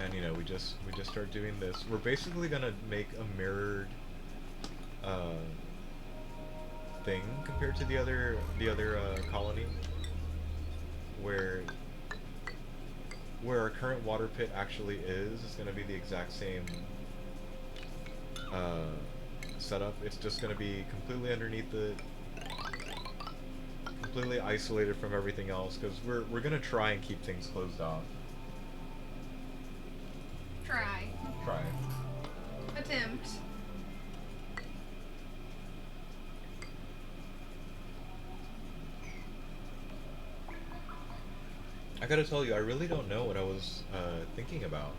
and you know we just start doing this. We're basically gonna make a mirrored uh, thing compared to the other colony, where our current water pit actually is gonna be the exact same uh, setup. It's just gonna be completely underneath it, completely isolated from everything else, because we're gonna try and keep things closed off. Try. Try. Attempt. I gotta tell you, I really don't know what I was thinking about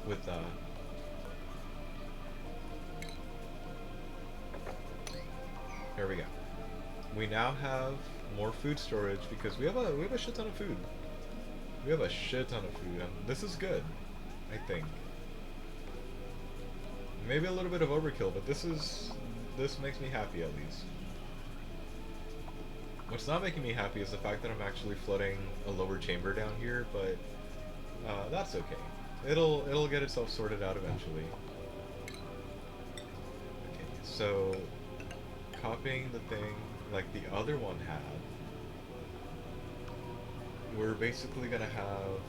with that. There we go. We now have more food storage because we have a shit ton of food. We have a shit ton of food, and this is good, I think. Maybe a little bit of overkill, but this makes me happy at least. What's not making me happy is the fact that I'm actually flooding a lower chamber down here, but that's okay. It'll get itself sorted out eventually. Okay, so copying the thing like the other one had, we're basically gonna have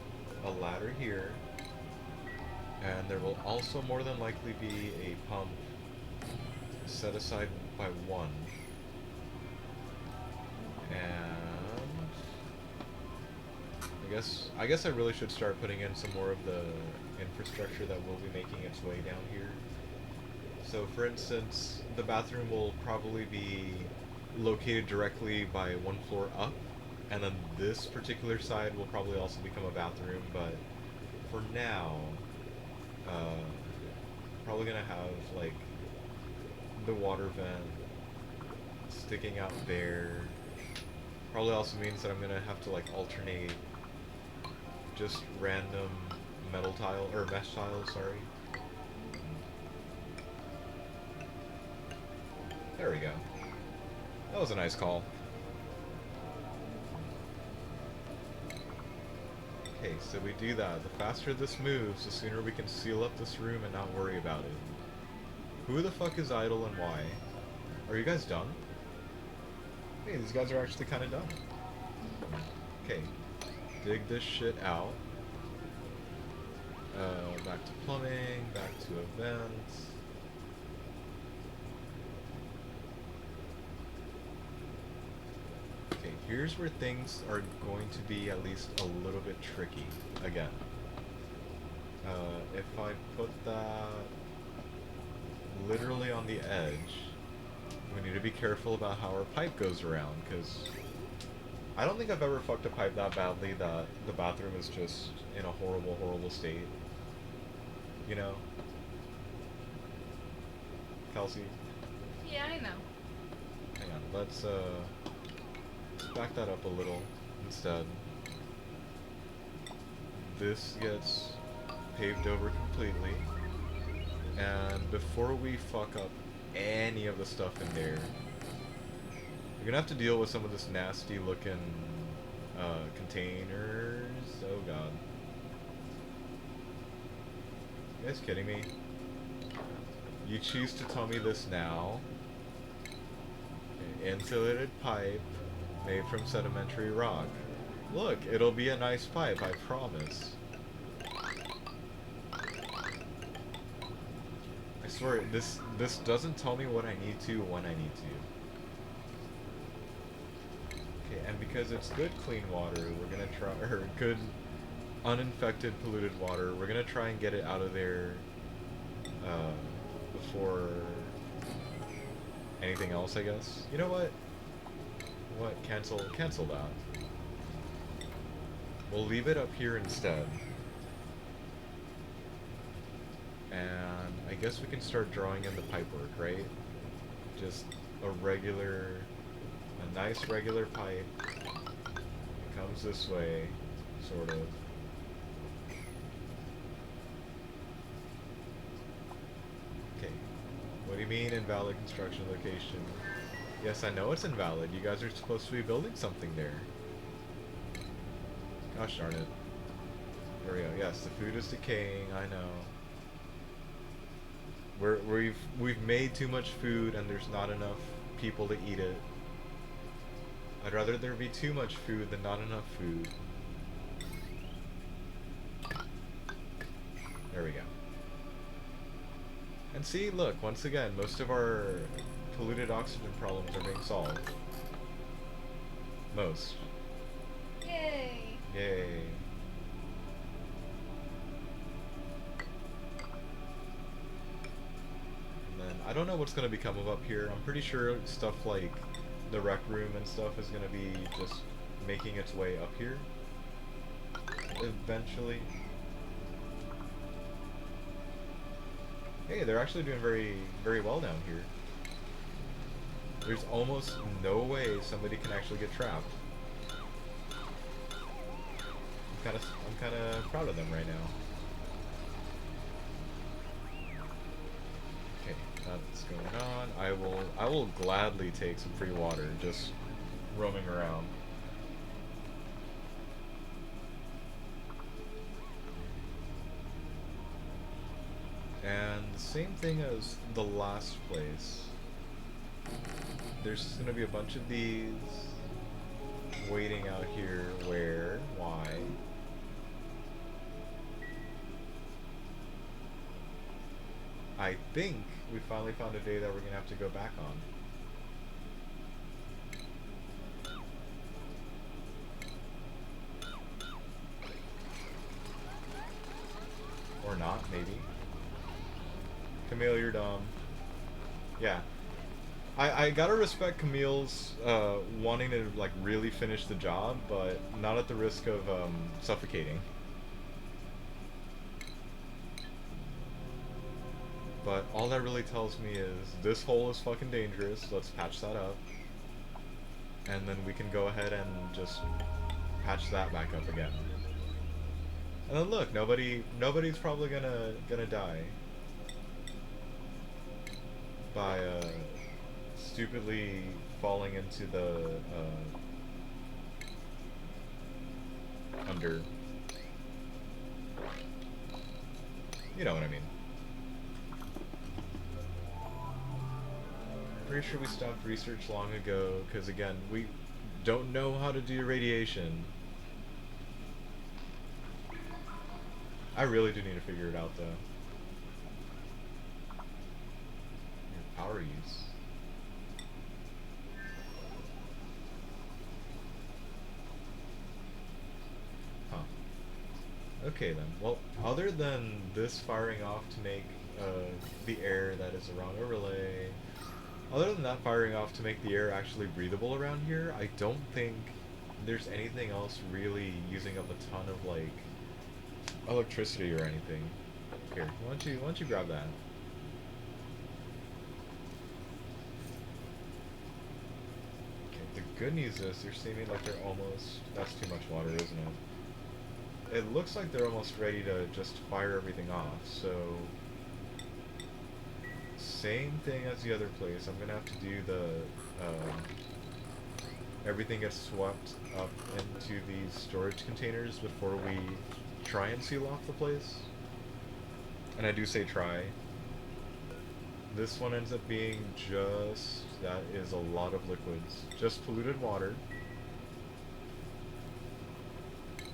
a ladder here, and there will also more than likely be a pump set aside by one. And I guess I really should start putting in some more of the infrastructure that will be making its way down here. So for instance, the bathroom will probably be located directly by one floor up, and then this particular side will probably also become a bathroom, but for now, uh, probably gonna have like the water vent sticking out there. Probably also means that I'm gonna have to like alternate just random metal tile or mesh tiles, sorry. There we go. That was a nice call. Okay, so we do that. The faster this moves, the sooner we can seal up this room and not worry about it. Who the fuck is idle and why? Are you guys done? Hey, these guys are actually kind of done. Okay, dig this shit out. Back to plumbing, back to events. Okay, here's where things are going to be at least a little bit tricky again. If I put that literally on the edge, we need to be careful about how our pipe goes around, because I don't think I've ever fucked a pipe that badly that the bathroom is just in a horrible, horrible state. You know? Kelsey? Yeah, I know. Hang on, let's back that up a little instead. This gets paved over completely, and before we fuck up any of the stuff in there, you're gonna have to deal with some of this nasty looking containers. Oh god. You guys kidding me? You choose to tell me this now. Okay, insulated pipe made from sedimentary rock. Look, it'll be a nice pipe, I promise. I swear, this doesn't tell me what I need to when I need to. Okay, and because it's good clean water, we're gonna try, or good uninfected polluted water, we're gonna try and get it out of there before anything else, I guess. You know what? Cancel that. We'll leave it up here instead. And I guess we can start drawing in the pipework, right? Just a nice regular pipe. It comes this way, sort of. Okay. What do you mean invalid construction location? Yes, I know it's invalid. You guys are supposed to be building something there. Gosh darn it. There we go. Yes, the food is decaying. I know. We've made too much food and there's not enough people to eat it. I'd rather there be too much food than not enough food. There we go. And see, look, once again, most of our polluted oxygen problems are being solved. Most. Yay. Yay. And then, I don't know what's going to become of up here. I'm pretty sure stuff like the rec room and stuff is going to be just making its way up here. Eventually. Hey, they're actually doing very, very well down here. There's almost no way somebody can actually get trapped. I'm kind of proud of them right now. Okay, that's going on. I will gladly take some free water just roaming around. And the same thing as the last place. There's going to be a bunch of these waiting out here. Where? Why? I think we finally found a day that we're going to have to go back on. Or not, maybe. Camille, you're dumb. Yeah. I gotta respect Camille's wanting to like really finish the job, but not at the risk of suffocating. But all that really tells me is this hole is fucking dangerous. Let's patch that up, and then we can go ahead and just patch that back up again. And then look, nobody's probably gonna die by stupidly falling into the under. You know what I mean. Pretty sure we stopped research long ago because again we don't know how to do radiation. I really do need to figure it out though. Your power use. Okay then. Well, other than this firing off to make the air that is around overlay, other than that firing off to make the air actually breathable around here, I don't think there's anything else really using up a ton of like electricity or anything. Here, why don't you grab that? Okay, the good news is they're seeming like they're almost. That's too much water, isn't it? It looks like they're almost ready to just fire everything off, so same thing as the other place. I'm gonna have to do the everything gets swept up into these storage containers before we try and seal off the place. And I do say try. This one ends up being just, that is a lot of liquids. Just polluted water.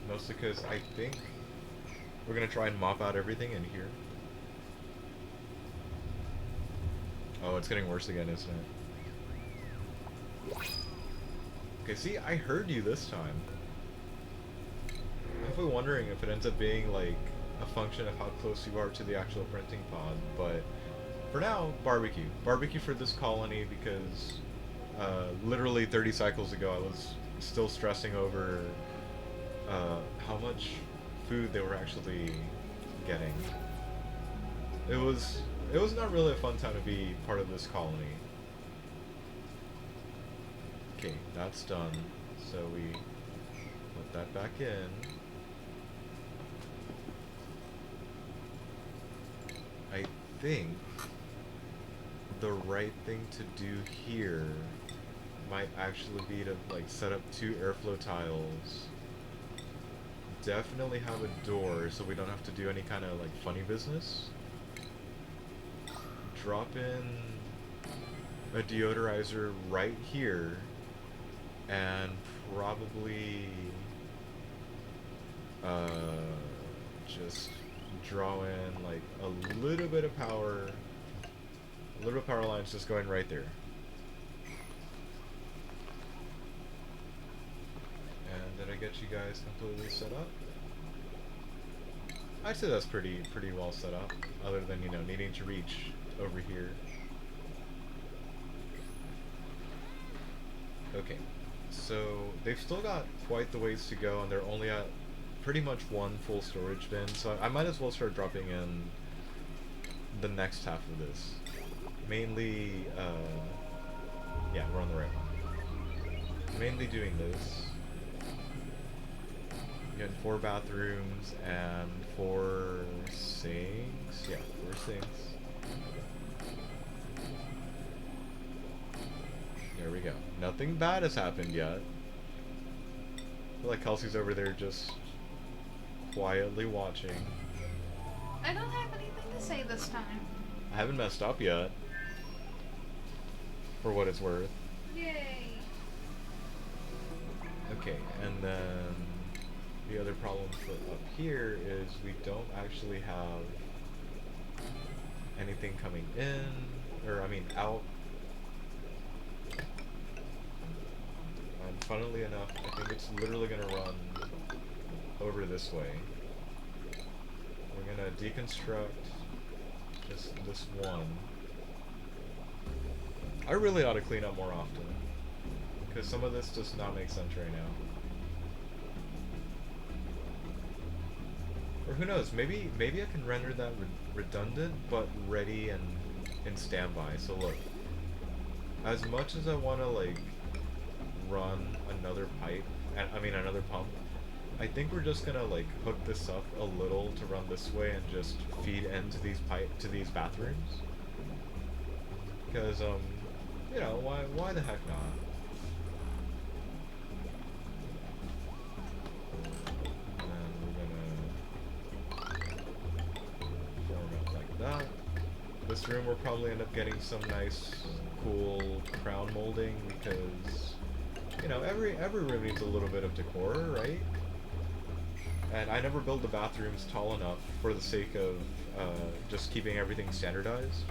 Mostly because I think we're going to try and mop out everything in here. Oh, it's getting worse again, isn't it? Okay, see, I heard you this time. I'm definitely wondering if it ends up being like a function of how close you are to the actual printing pod, but for now, barbecue. Barbecue for this colony because literally 30 cycles ago I was still stressing over how much food they were actually getting. It was not really a fun time to be part of this colony. Okay, that's done. So we put that back in. I think the right thing to do here might actually be to like set up 2 airflow tiles definitely have a door so we don't have to do any kind of like funny business. Drop in a deodorizer right here and probably uh, just draw in like a little bit of power, a little bit of power lines just going right there. And did I get you guys completely set up? I'd say that's pretty well set up, other than, you know, needing to reach over here. Okay, so they've still got quite the ways to go, and they're only at pretty much one full storage bin, so I might as well start dropping in the next half of this. Mainly, yeah, we're on the right one. Mainly doing this. Getting 4 bathrooms and 4 sinks. Yeah, 4 sinks. There we go. Nothing bad has happened yet. I feel like Kelsey's over there just quietly watching. I don't have anything to say this time. I haven't messed up yet. For what it's worth. Yay. Okay, and then the other problem for up here is we don't actually have anything coming in, or I mean out. And funnily enough, I think it's literally gonna run over this way. We're gonna deconstruct just this one. I really ought to clean up more often, because some of this does not make sense right now. Or who knows, maybe I can render that redundant, but ready and in standby. So look, as much as I want to like run another pipe, I mean another pump, I think we're just gonna like hook this up a little to run this way and just feed into these bathrooms. Because you know, why the heck not? That. This room will probably end up getting some nice, cool crown molding because, you know, every room needs a little bit of decor, right? And I never build the bathrooms tall enough for the sake of just keeping everything standardized.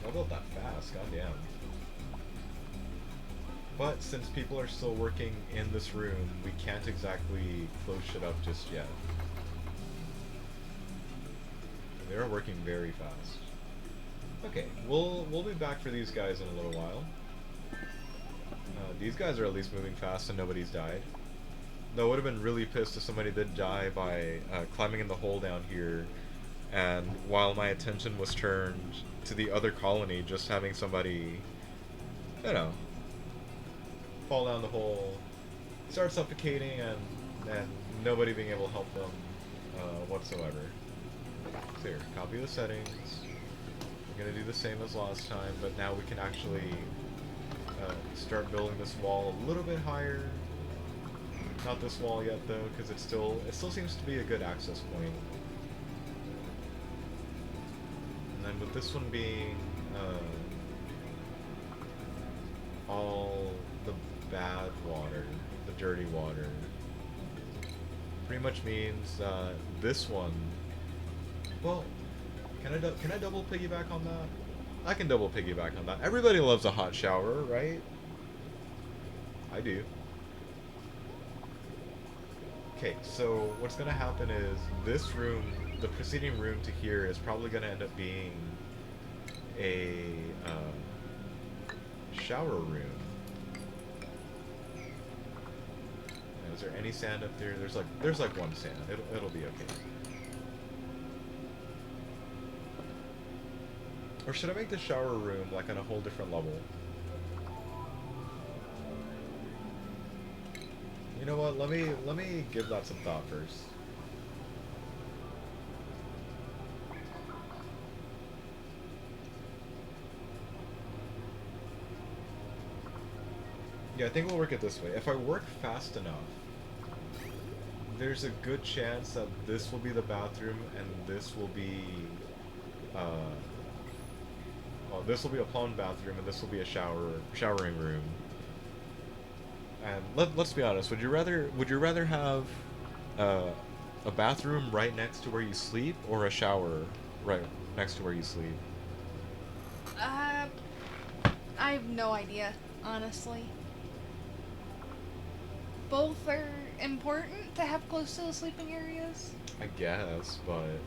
I built that fast, goddamn. But since people are still working in this room, we can't exactly close shit up just yet. They're working very fast. Okay, we'll be back for these guys in a little while. These guys are at least moving fast and nobody's died. Though I would have been really pissed if somebody did die by climbing in the hole down here, and while my attention was turned to the other colony, just having somebody, you know, fall down the hole, start suffocating, and nobody being able to help them whatsoever. So here, copy the settings. We're gonna do the same as last time, but now we can actually start building this wall a little bit higher. Not this wall yet though, because it still seems to be a good access point. And then with this one being all the bad water, the dirty water, pretty much means this one. Well, can I double piggyback on that? I can double piggyback on that. Everybody loves a hot shower, right? I do. Okay, so what's gonna happen is this room, the preceding room to here, is probably gonna end up being a shower room. Now, is there any sand up there? There's like one sand. It'll be okay. Or should I make the shower room like on a whole different level? You know what? Let me give that some thought first. Yeah, I think we'll work it this way. If I work fast enough, there's a good chance that this will be the bathroom and this will be, uh, well, this will be a plumbed bathroom and this will be a showering room. And let's be honest. Would you rather have uh, a bathroom right next to where you sleep or a shower right next to where you sleep? Uh, I have no idea, honestly. Both are important to have close to the sleeping areas. I guess, but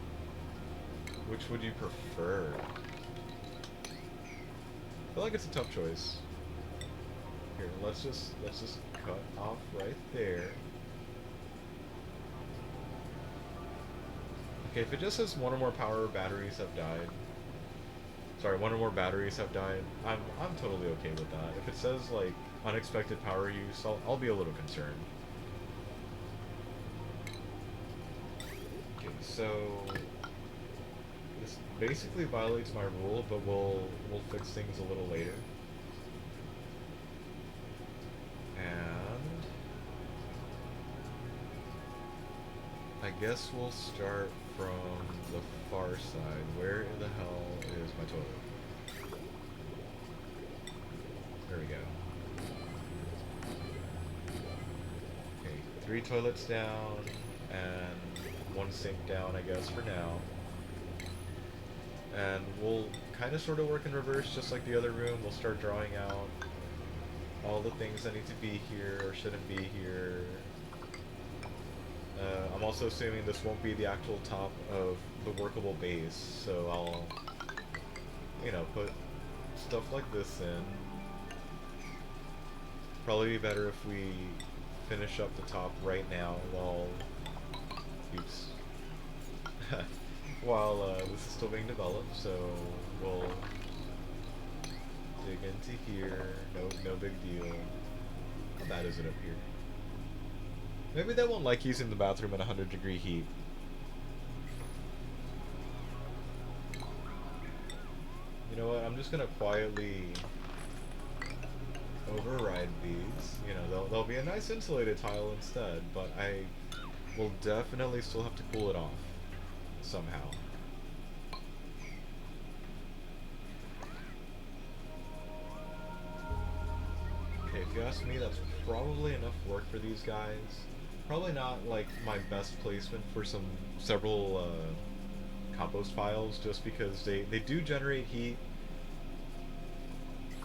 which would you prefer? I feel like it's a tough choice. Here, let's just cut off right there. Okay, if it just says one or more power batteries have died. Sorry, one or more batteries have died. I'm totally okay with that. If it says like unexpected power use, I'll be a little concerned. Okay, so this basically violates my rule, but we'll fix things a little later. And I guess we'll start from the far side. Where in the hell is my toilet? There we go. Okay, 3 toilets down and 1 sink down, I guess, for now. And we'll kind of sort of work in reverse, just like the other room. We'll start drawing out all the things that need to be here or shouldn't be here. I'm also assuming this won't be the actual top of the workable base, so I'll, put stuff like this in. Probably be better if we finish up the top right now while, oops, while this is still being developed, so we'll dig into here, no big deal. How bad is it up here? Maybe they won't like using the bathroom at 100-degree heat. You know what, I'm just gonna quietly override these. They'll be a nice insulated tile instead, but I will definitely still have to cool it off somehow. Okay, if you ask me, that's probably enough work for these guys. Probably not like my best placement for several compost piles, just because they do generate heat.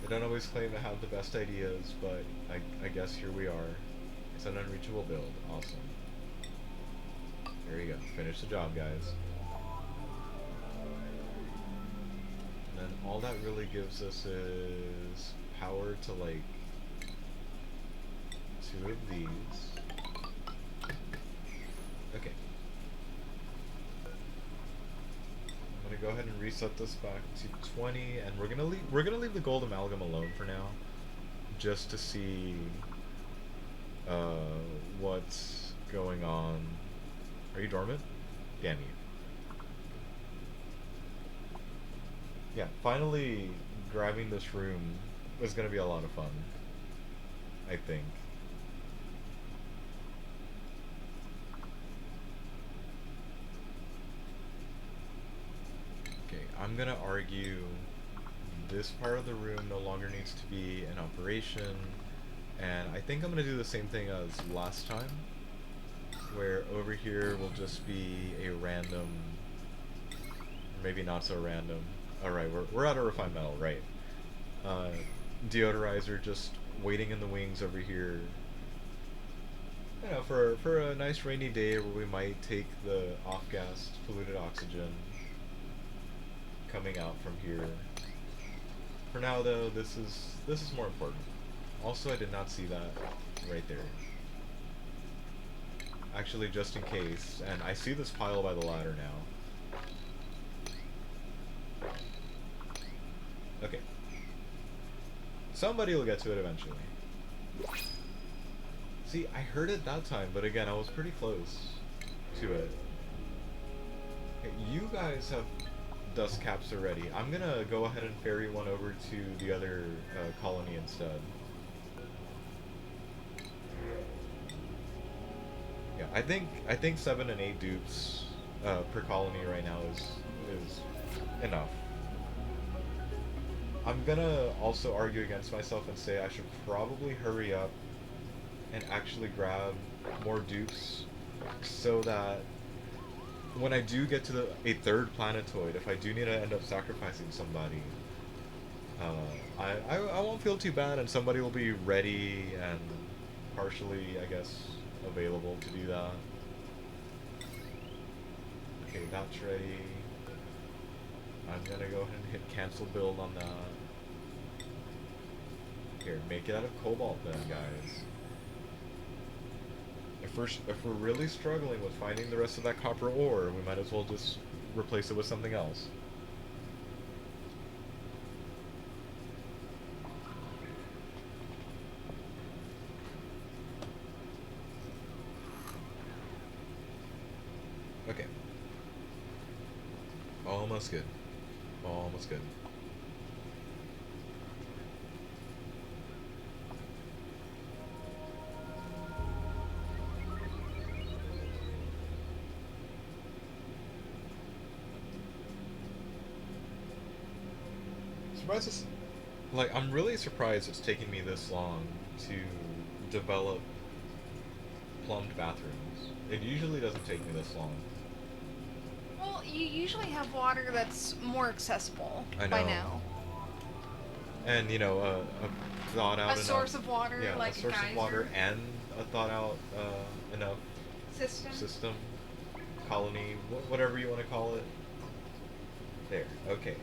They don't always claim to have the best ideas, but I guess here we are. It's an unreachable build. Awesome. There you go. Finish the job, guys. And then all that really gives us is power to like 2 of these. Okay. I'm gonna go ahead and reset this back to 20, and we're gonna leave the gold amalgam alone for now, just to see what's going on. Are you dormant? Damn you. Yeah, finally grabbing this room is gonna be a lot of fun, I think. Okay, I'm gonna argue this part of the room no longer needs to be in operation, and I think I'm gonna do the same thing as last time, where over here will just be a random, maybe not so random. Alright, we're out of refined metal, right. Deodorizer just waiting in the wings over here. For a nice rainy day where we might take the off-gassed polluted oxygen coming out from here. For now, though, this is more important. Also, I did not see that right there. Actually, just in case, and I see this pile by the ladder now. Okay. Somebody will get to it eventually. See, I heard it that time, but again, I was pretty close to it. Okay, you guys have dust caps already. I'm gonna go ahead and ferry one over to the other colony instead. I think 7 and 8 dupes per colony right now is enough. I'm gonna also argue against myself and say I should probably hurry up and actually grab more dupes so that when I do get to a third planetoid, if I do need to end up sacrificing somebody, I won't feel too bad, and somebody will be ready and partially, I guess, available to do that. Okay, that's ready. I'm gonna go ahead and hit cancel build on that. Here, make it out of cobalt then, guys. If we're really struggling with finding the rest of that copper ore, we might as well just replace it with something else. Okay. Almost good. Almost good. Surprised it's, like, I'm really surprised it's taking me this long to develop plumbed bathrooms. It usually doesn't take me this long. Well, you usually have water that's more accessible I by know. now. And, you know, a thought out A enough. source of water, Yeah, like a source geyser of water and a thought out enough system. colony, whatever you want to call it. There, okay.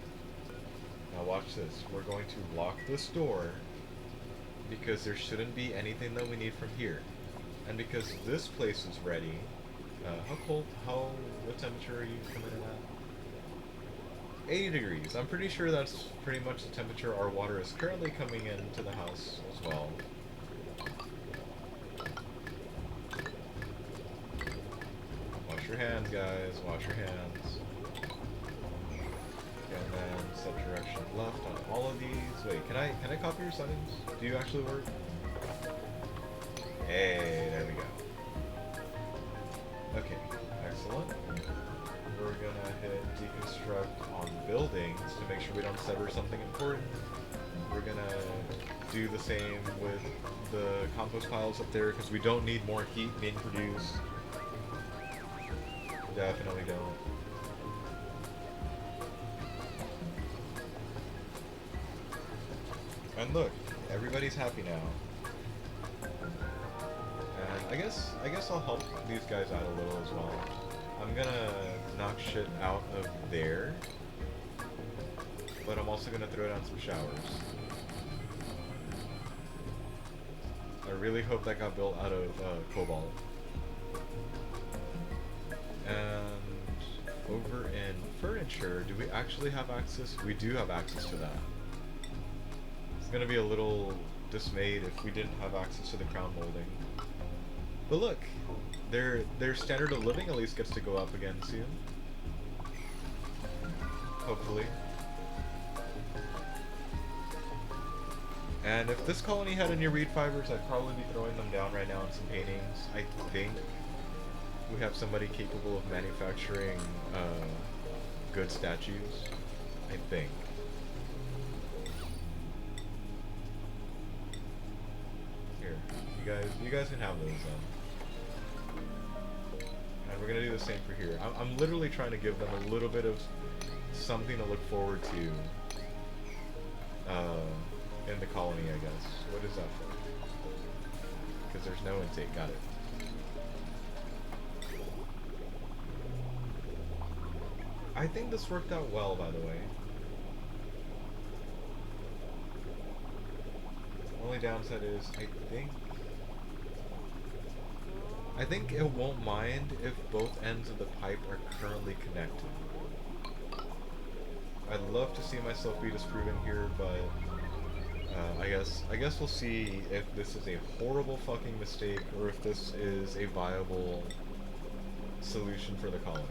Now watch this. We're going to lock this door because there shouldn't be anything that we need from here. And because this place is ready, what temperature are you coming in at? 80 degrees. I'm pretty sure that's pretty much the temperature our water is currently coming into the house as well. Wash your hands, guys. Wash your hands. And then set direction left on all of these. Wait, can I copy your settings? Do you actually work? Hey, there we go. Okay, excellent. We're gonna hit deconstruct on buildings to make sure we don't sever something important. We're gonna do the same with the compost piles up there because we don't need more heat being produced. Definitely don't. And look, everybody's happy now. And I guess I'll help these guys out a little as well. I'm gonna knock shit out of there, but I'm also gonna throw down some showers. I really hope that got built out of cobalt. And over in furniture, do we actually have access? We do have access to that. It's gonna be a little dismayed if we didn't have access to the crown molding. But look, their standard of living at least gets to go up again soon. Hopefully. And if this colony had any reed fibers, I'd probably be throwing them down right now in some paintings. I think we have somebody capable of manufacturing good statues. I think. Here, you guys can have those then. And we're gonna do the same for here. I'm literally trying to give them a little bit of something to look forward to in the colony, I guess. What is that for? Because there's no intake. Got it. I think this worked out well, by the way. Only downside is I think it won't mind if both ends of the pipe are currently connected. I'd love to see myself be disproven here, but I guess we'll see if this is a horrible fucking mistake or if this is a viable solution for the colony.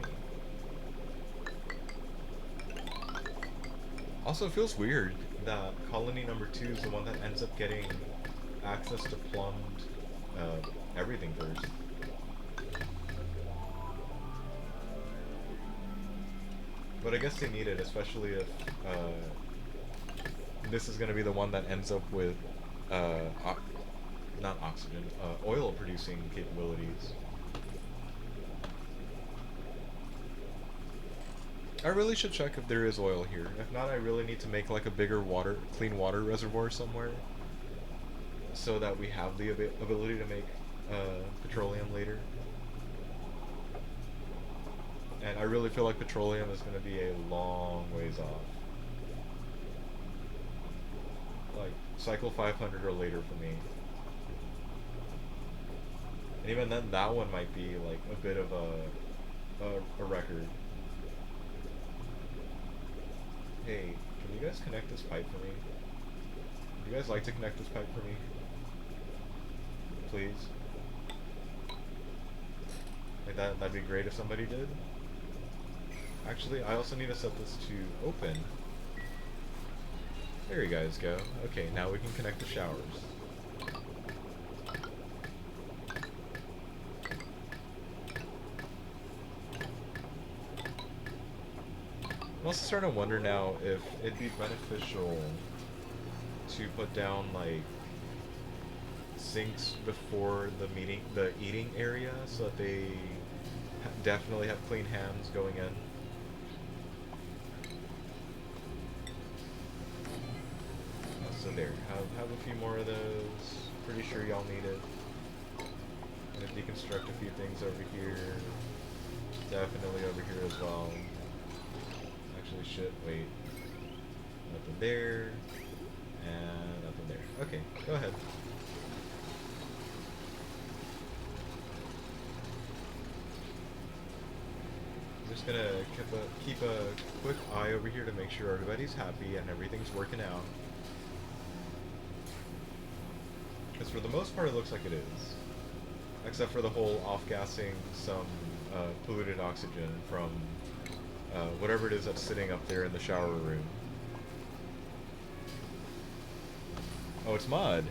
Also, it feels weird that colony number 2 is the one that ends up getting access to plumbed everything first. But I guess they need it, especially if this is going to be the one that ends up with not oxygen, oil producing capabilities. I really should check if there is oil here. If not, I really need to make like a bigger clean water reservoir somewhere, so that we have the ability to make petroleum later. And I really feel like petroleum is going to be a long ways off. Like, cycle 500 or later for me. And even then, that one might be like a bit of a record. Hey, can you guys connect this pipe for me? Would you guys like to connect this pipe for me? Please? Like that'd be great if somebody did. Actually, I also need to set this to open. There you guys go. Okay, now we can connect the showers. I'm also starting to wonder now if it'd be beneficial to put down like sinks before the eating area, so that they definitely have clean hands going in. So there, have a few more of those. Pretty sure y'all need it. Gonna deconstruct a few things over here. Definitely over here as well. Actually, shit, wait. Nothing there. And nothing there. Okay, go ahead. I'm just gonna keep a quick eye over here to make sure everybody's happy and everything's working out. Because for the most part it looks like it is. Except for the whole off-gassing some polluted oxygen from whatever it is that's sitting up there in the shower room. Oh, it's mud.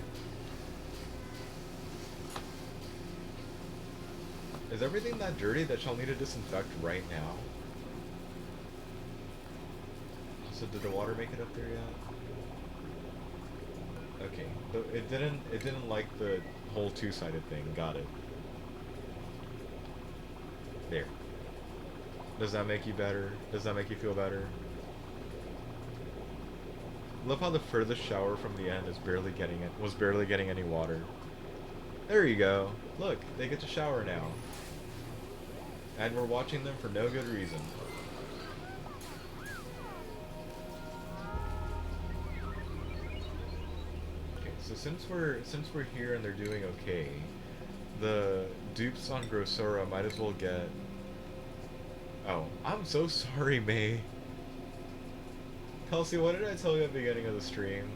Is everything that dirty that y'all need to disinfect right now? So did the water make it up there yet? Okay, but it didn't like the whole two-sided thing. Got it. There. Does that make you better? Does that make you feel better? Love how the furthest shower from the end is barely getting it. Was barely getting any water. There you go. Look, they get to shower now. And we're watching them for no good reason. Okay, so since we're here and they're doing okay, the dupes on Grossora might as well get. Oh, I'm so sorry, May. Kelsey, what did I tell you at the beginning of the stream?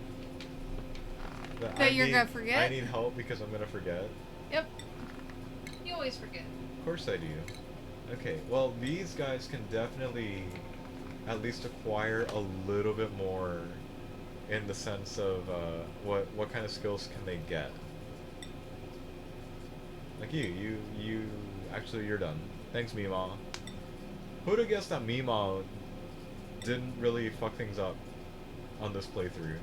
That you're gonna forget? I need help because I'm gonna forget. Yep. You always forget. Of course I do. Okay, well, these guys can definitely at least acquire a little bit more in the sense of what kind of skills can they get. Like you actually, you're done. Thanks, Mima. Who'd have guessed that Mima didn't really fuck things up on this playthrough?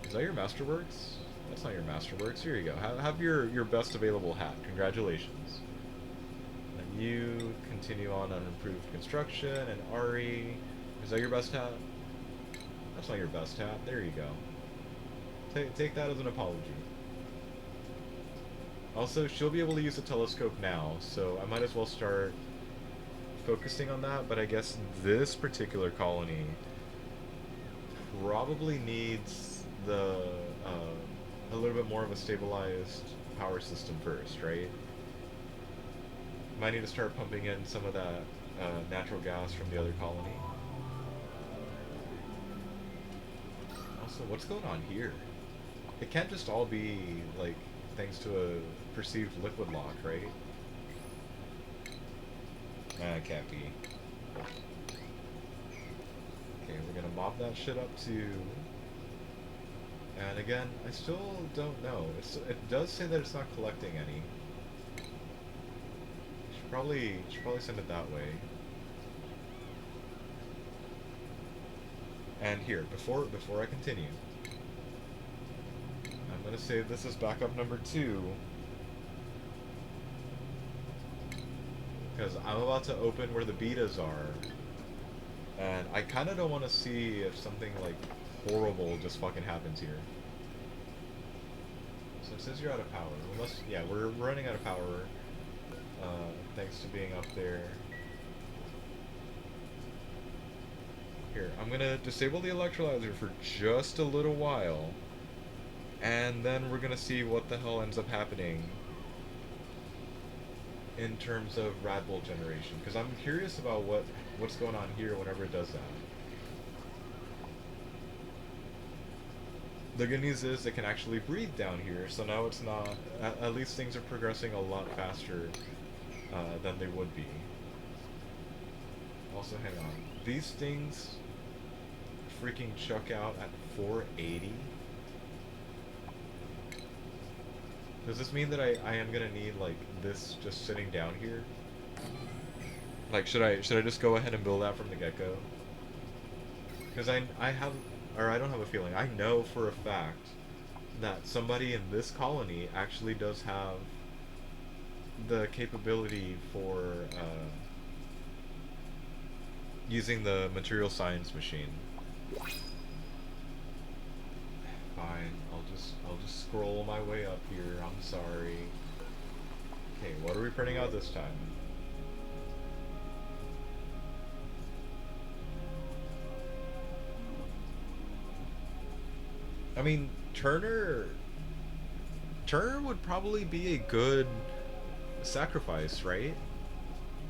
Is that your Masterworks? That's not your Masterworks. Here you go. Have your best available hat. Congratulations. And you continue on improved construction. And Ari, is that your best hat? That's not your best hat. There you go. Take that as an apology. Also, she'll be able to use the telescope now, so I might as well start focusing on that. But I guess this particular colony probably needs a little bit more of a stabilized power system first, right? Might need to start pumping in some of that natural gas from the other colony. Also, what's going on here? It can't just all be, like, thanks to a perceived liquid lock, right? It can't be. Okay, we're gonna mop that shit up too. And again, I still don't know. It does say that it's not collecting any. Should probably send it that way. And here, before I continue, I'm gonna save this as backup number 2, because I'm about to open where the betas are, and I kind of don't want to see if something like horrible just fucking happens here. So it says you're out of power. We must, yeah, we're running out of power, thanks to being up there. Here, I'm gonna disable the electrolyzer for just a little while, and then we're gonna see what the hell ends up happening in terms of rad bolt generation, because I'm curious about what's going on here whenever it does that. The good news is it can actually breathe down here, so now it's not, at least things are progressing a lot faster than they would be. Also, hang on, these things freaking chuck out at 480? Does this mean that I am gonna need like this just sitting down here? Like, should I just go ahead and build that from the get-go? Because I have, or I don't have a feeling, I know for a fact that somebody in this colony actually does have the capability for using the material science machine. Fine, I'll just scroll my way up here. I'm sorry. Okay, what are we printing out this time? I mean, Turner would probably be a good sacrifice, right?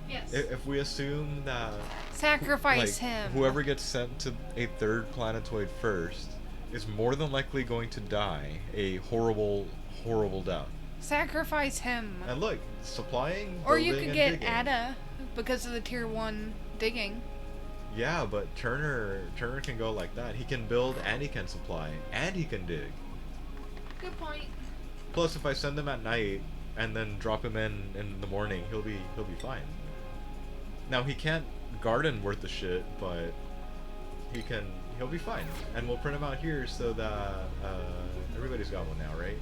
Yes. If we assume that Sacrifice like, him. whoever gets sent to a third planetoid first is more than likely going to die a horrible, horrible death. Sacrifice him. And look, supplying, Or you building, could and get digging. Ada because of the tier 1 digging. Yeah, but Turner can go like that. He can build and he can supply and he can dig. Good point. Plus, if I send him at night and then drop him in the morning, he'll be fine. Now he can't garden worth the shit, but he'll be fine. And we'll print him out here so that everybody's got one now, right?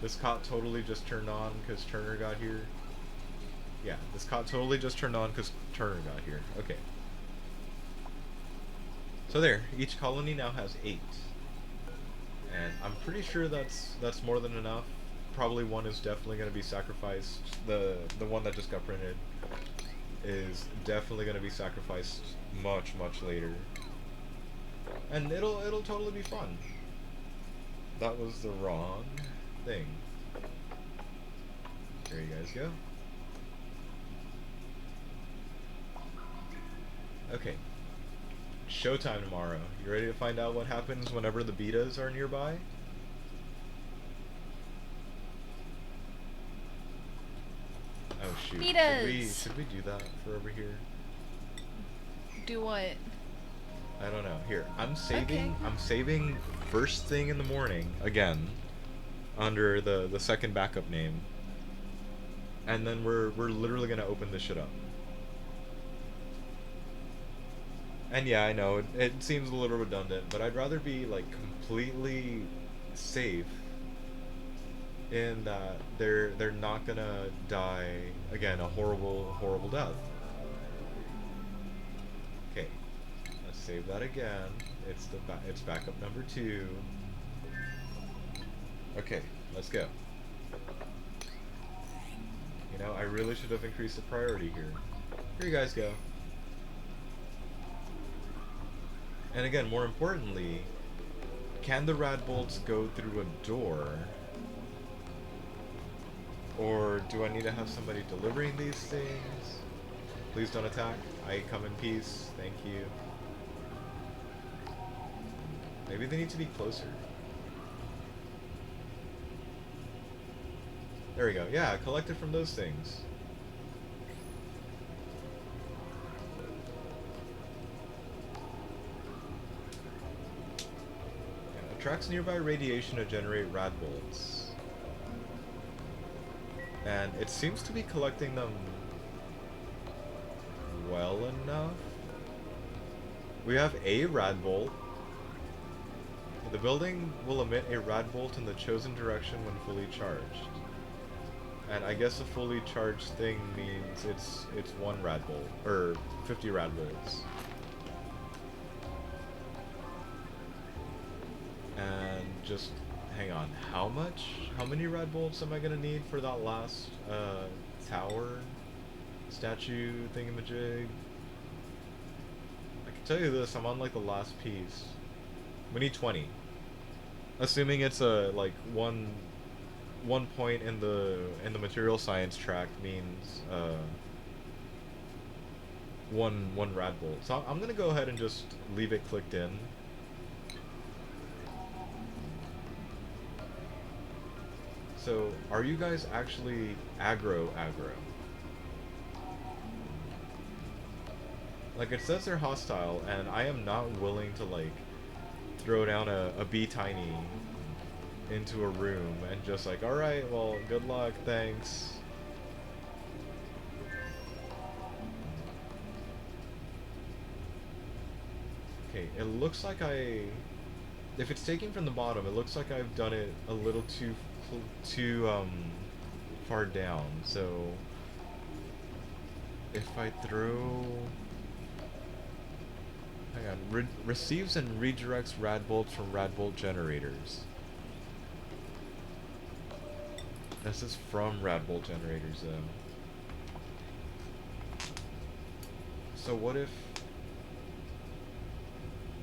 This cot totally just turned on because Turner got here. Yeah, this cot totally just turned on because Turner got here. Okay. So there, each colony now has 8. And I'm pretty sure that's more than enough. Probably one is definitely going to be sacrificed. The one that just got printed is definitely going to be sacrificed much later. And it'll totally be fun. That was the wrong thing. There you guys go. Okay. Showtime tomorrow. You ready to find out what happens whenever the betas are nearby? Oh shoot. Betas! Should we do that for over here? Do what? I don't know. Here, I'm saving Okay. I'm saving first thing in the morning again under the second backup name. And then we're literally going to open this shit up. And yeah, I know, it seems a little redundant, but I'd rather be, like, completely safe in that they're not gonna die, again, a horrible death. Okay, let's save that again. It's backup number 2. Okay, let's go. You know, I really should have increased the priority here. Here you guys go. And again, more importantly, can the rad bolts go through a door? Or do I need to have somebody delivering these things? Please don't attack. I come in peace. Thank you. Maybe they need to be closer. There we go. Yeah, collect it from those things. Attracts nearby radiation to generate rad bolts. And it seems to be collecting them well enough. We have a rad bolt. The building will emit a rad bolt in the chosen direction when fully charged. And I guess a fully charged thing means it's one rad bolt or 50 rad bolts. And just hang on, how many rad bolts am I gonna need for that last tower statue thingamajig? I can tell you this, I'm on like the last piece. We need 20. Assuming it's a like one point in the material science track means one rad bolt. So I'm gonna go ahead and just leave it clicked in. So are you guys actually aggro? Like it says they're hostile, and I am not willing to like throw down a bee tiny into a room and just like, alright, well, good luck, thanks. Okay, it looks like if it's taking from the bottom, it looks like I've done it a little too far down, so if I throw... Hang on, receives and redirects rad bolts from rad bolt generators. This is from rad bolt generators, though. So what if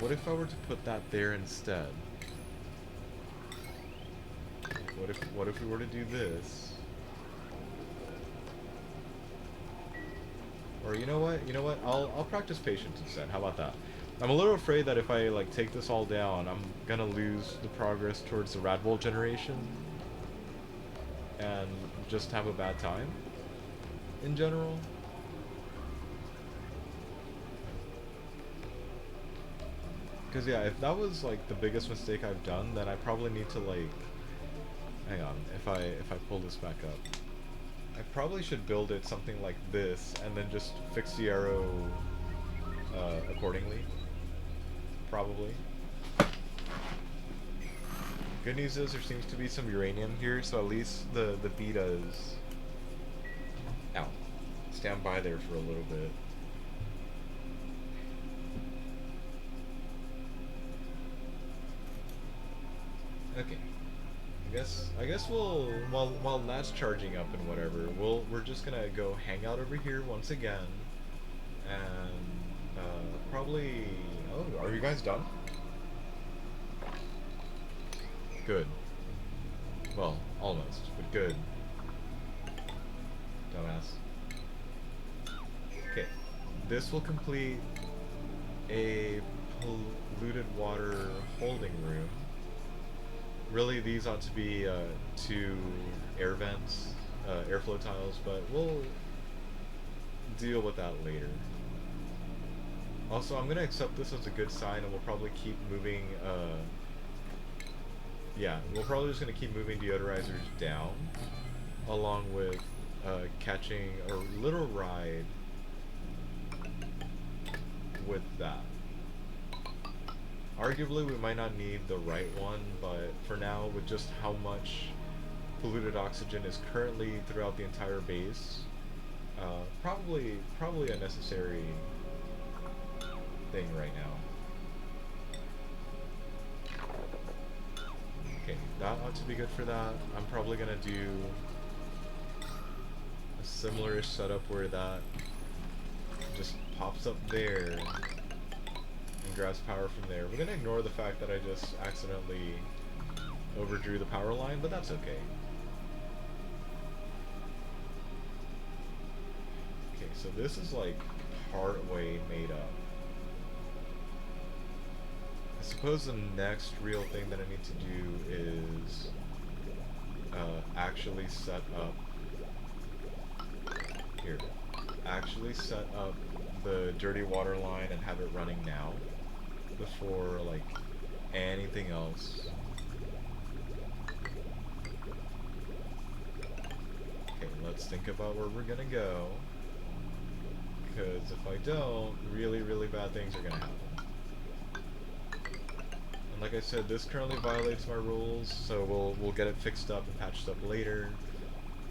I were to put that there instead? What if we were to do this? Or you know what? I'll practice patience instead. How about that? I'm a little afraid that if I like take this all down, I'm gonna lose the progress towards the rad bolt generation and just have a bad time in general. Because yeah, if that was like the biggest mistake I've done, then I probably need to like, hang on, if I pull this back up, I probably should build it something like this and then just fix the arrow accordingly. Probably. Good news is there seems to be some uranium here, so at least the betas, ow, stand by there for a little bit. Okay. I guess we'll while that's charging up and whatever, we're just gonna go hang out over here once again, and probably. Oh, are you guys done? Good. Well, almost, but good. Dumbass. Okay, this will complete a polluted water holding room. Really, these ought to be 2 air vents, airflow tiles, but we'll deal with that later. Also, I'm going to accept this as a good sign, and we'll probably keep moving, yeah, we're probably just going to keep moving deodorizers down, along with catching a little ride with that. Arguably, we might not need the right one, but for now, with just how much polluted oxygen is currently throughout the entire base, probably a necessary thing right now. Okay, that ought to be good for that. I'm probably gonna do a similar-ish setup where that just pops up there and grabs power from there. We're gonna ignore the fact that I just accidentally overdrew the power line, but that's okay. Okay, so this is like part way made up. I suppose the next real thing that I need to do is actually set up here. Actually set up the dirty water line and have it running now before like anything else. Okay, let's think about where we're gonna go, because if I don't, really bad things are gonna happen. Like I said, this currently violates my rules, so we'll get it fixed up and patched up later.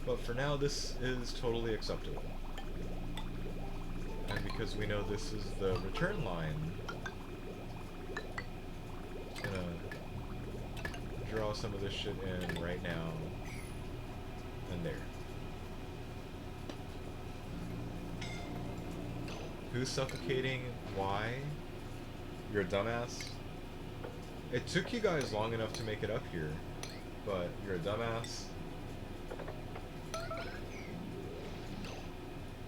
But for now, this is totally acceptable. And because we know this is the return line, just gonna draw some of this shit in right now. And there. Who's suffocating? Why? You're a dumbass? It took you guys long enough to make it up here, but you're a dumbass.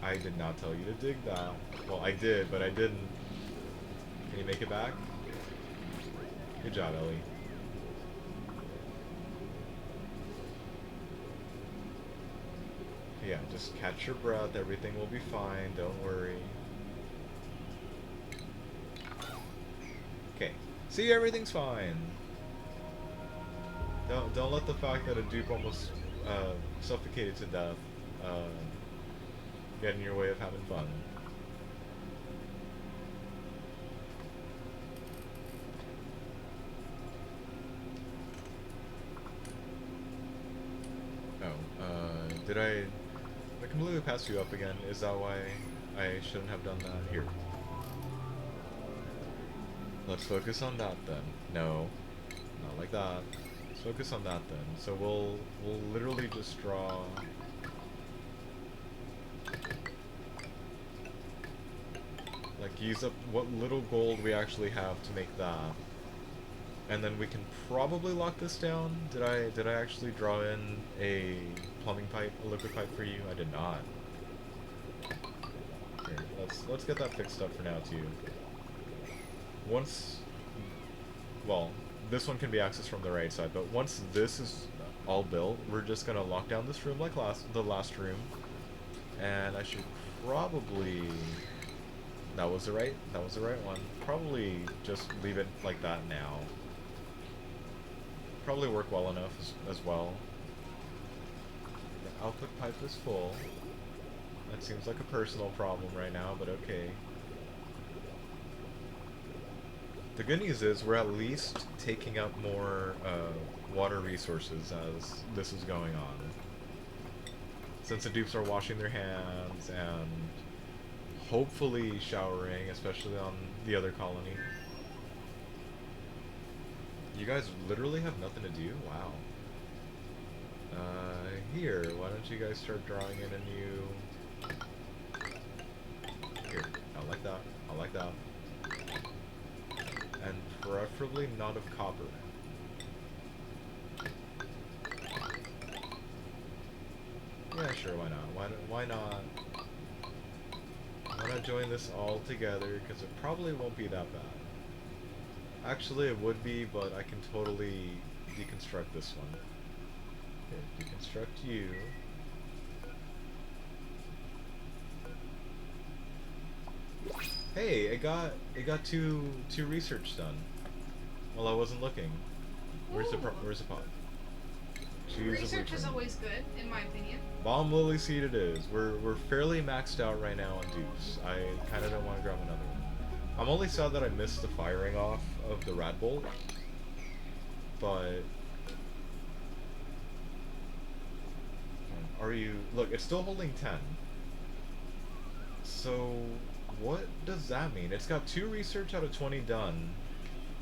I did not tell you to dig that. Well, I did, but I didn't. Can you make it back? Good job, Ellie. Yeah, just catch your breath. Everything will be fine. Don't worry. Okay. See, everything's fine. Don't let the fact that a dupe almost suffocated to death get in your way of having fun. Oh, did I completely pass you up again? Is that why I shouldn't have done that? Here. Let's focus on that then. No, not like that. Let's focus on that then. So we'll literally just draw. Like use up what little gold we actually have to make that, and then we can probably lock this down. Did I actually draw in a plumbing pipe, a liquid pipe for you? I did not. Here, let's get that fixed up for now too. Once, well, this one can be accessed from the right side, but once this is all built, we're just gonna lock down this room like the last room, and I should probably. That was the right one. Probably just leave it like that now. Probably work well enough as well. The output pipe is full. That seems like a personal problem right now, but okay. The good news is we're at least taking up more water resources as this is going on. Since the dupes are washing their hands and hopefully showering, especially on the other colony. You guys literally have nothing to do? Wow. Here, why don't you guys start drawing in a new... Here, I like that, I like that. And preferably not of copper. Yeah, sure, why not? Why not? Why not join this all together, because it probably won't be that bad. Actually, it would be, but I can totally deconstruct this one. Okay, deconstruct you. Hey, it got two research done while I wasn't looking. Where's the pot? Choose Research is return. always good, in my opinion. Bomb lily seed it is. We're fairly maxed out right now on dupes. I kind of don't want to grab another one. I'm only sad that I missed the firing off of the rat bolt, but are you? Look, it's still holding 10. So what does that mean? It's got 2 research out of 20 done.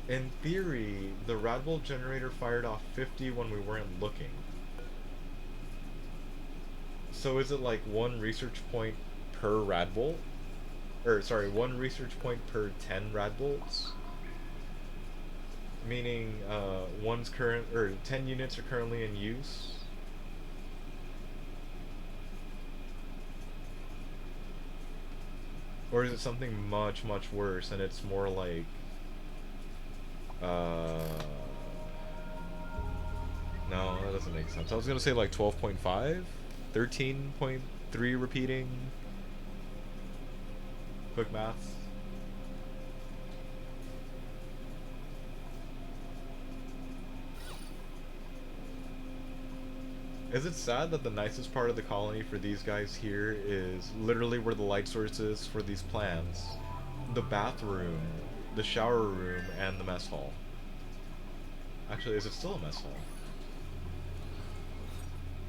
In theory, the rat bolt generator fired off 50 when we weren't looking. So is it like 1 research point per rad bolt? Or sorry, 1 research point per 10 rad bolts? Meaning one's current, or 10 units are currently in use. Or is it something much, much worse and it's more like no, that doesn't make sense. I was gonna say like 12.5? 13.3 repeating? Quick maths. Is it sad that the nicest part of the colony for these guys here is literally where the light source is for these plants? The bathroom, the shower room, and the mess hall. Actually, is it still a mess hall?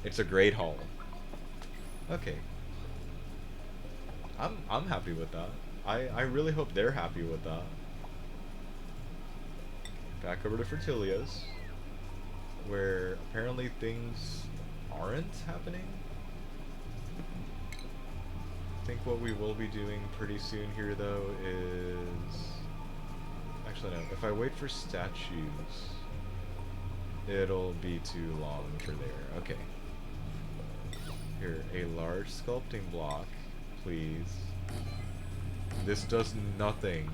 It's a great hall. Okay. I'm happy with that. I really hope they're happy with that. Back over to Fertilia's, where apparently things aren't happening. I think what we will be doing pretty soon here though is... Actually no, if I wait for statues, it'll be too long for there. Okay. Here, a large sculpting block, please. This does nothing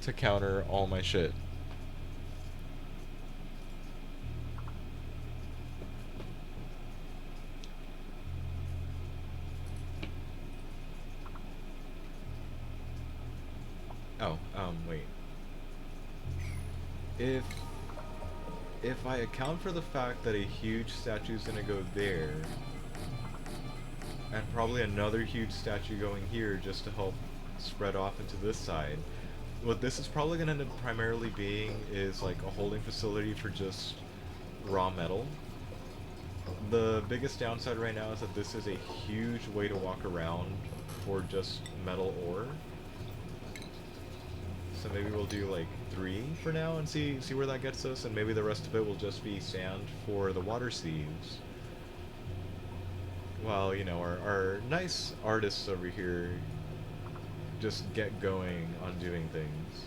to counter all my shit. Oh, wait. If I account for the fact that a huge statue is gonna go there, and probably another huge statue going here just to help spread off into this side, what this is probably gonna end up primarily being is like a holding facility for just raw metal. The biggest downside right now is that this is a huge way to walk around for just metal ore. So maybe we'll do like 3 for now and see where that gets us, and maybe the rest of it will just be sand for the water sieves. While, you know, our nice artists over here just get going on doing things.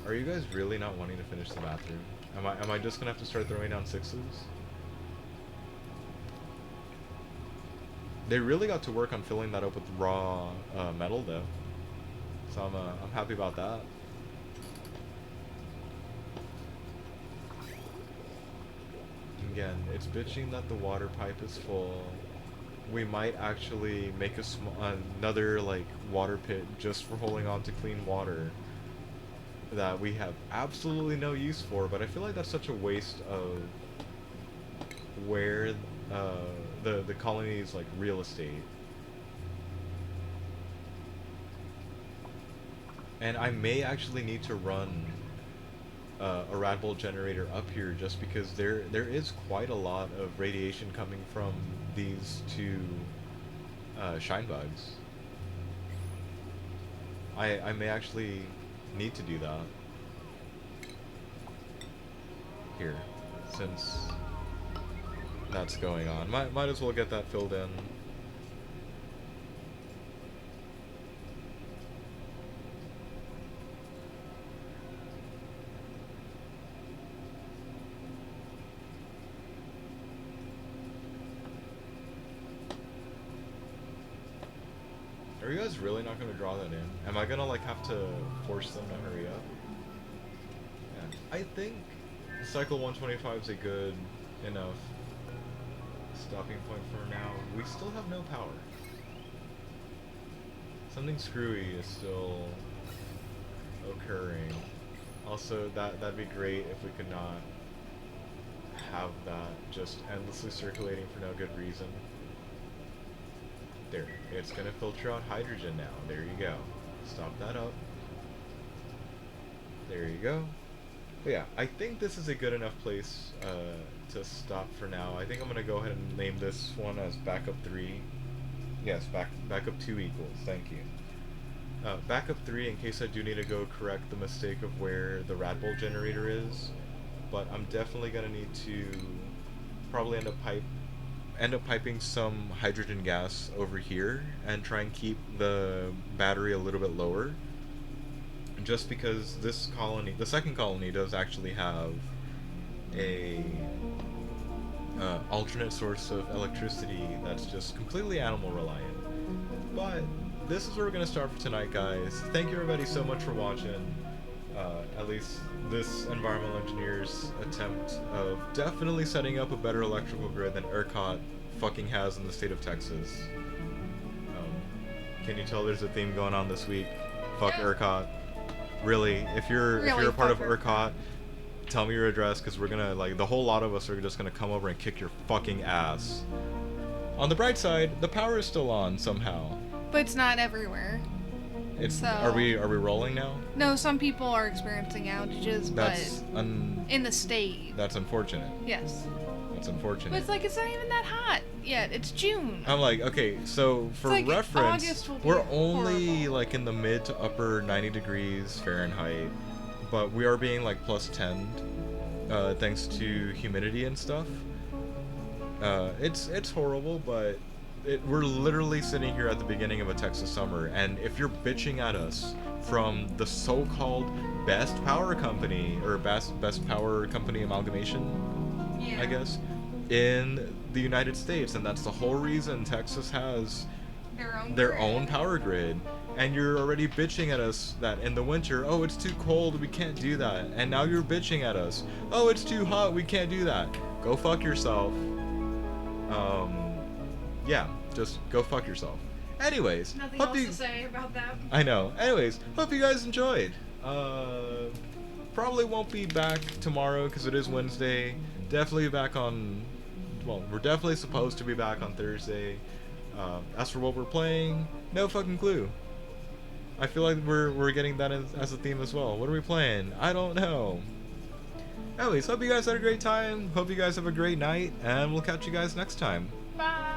Are you guys really not wanting to finish the bathroom? Am I just gonna have to start throwing down 6s? They really got to work on filling that up with raw metal, though. So I'm happy about that. Again, it's bitching that the water pipe is full. We might actually make another like water pit just for holding on to clean water that we have absolutely no use for. But I feel like that's such a waste of where the colony's like real estate. And I may actually need to run a rad bolt generator up here just because there is quite a lot of radiation coming from these two shine bugs. I may actually need to do that here since that's going on. Might as well get that filled in. Are you guys really not going to draw that in? Am I going to like have to force them to hurry up? Yeah. I think cycle 125 is a good enough stopping point for now. We still have no power. Something screwy is still occurring. Also, that'd be great if we could not have that just endlessly circulating for no good reason. There, it's gonna filter out hydrogen now. There you go. Stop that up. There you go. But yeah, I think this is a good enough place to stop for now. I think I'm gonna go ahead and name this one as backup 3. Yes, backup 2 equals. Thank you. Backup 3 in case I do need to go correct the mistake of where the rad bolt generator is. But I'm definitely gonna need to probably end up piping some hydrogen gas over here and try and keep the battery a little bit lower. Just because this colony, the second colony, does actually have a alternate source of electricity that's just completely animal reliant. But this is where we're going to start for tonight, guys. Thank you everybody so much for watching. At least this environmental engineer's attempt of definitely setting up a better electrical grid than ERCOT fucking has in the state of Texas. Can you tell there's a theme going on this week? Fuck Yeah. ERCOT. Really, if you're a part of ERCOT, tell me your address, because we're gonna, like, the whole lot of us are just gonna come over and kick your fucking ass. on the bright side, the power is still on somehow. But it's not everywhere. It's So- are we rolling now? No, some people are experiencing outages, That's but in the state, that's unfortunate. yes. That's But unfortunate. it's like it's not even that hot yet. It's June. I'm like, okay, so for like reference, August will be we're only horrible. like in the mid to upper 90 degrees Fahrenheit, but we are being like plus 10, thanks to humidity and stuff. It's horrible, but we're literally sitting here at the beginning of a Texas summer, and if you're bitching at us from the so-called best power company or best power company amalgamation, Yeah. I guess, in the United States, and that's the whole reason Texas has their grid. own power grid, and you're already bitching at us that in the winter, oh, it's too cold, we can't do that, and now you're bitching at us, oh, it's too hot, we can't do that. Go fuck yourself. Yeah, just go fuck yourself. Anyways, Nothing hope else you... to say about that. I know. Anyways, hope you guys enjoyed. Probably won't be back tomorrow because it is Wednesday. Definitely back on... Well, we're definitely supposed to be back on Thursday. As for what we're playing, no fucking clue. I feel like we're getting that as a theme as well. What are we playing? I don't know. Anyways, hope you guys had a great time. Hope you guys have a great night, and we'll catch you guys next time. Bye.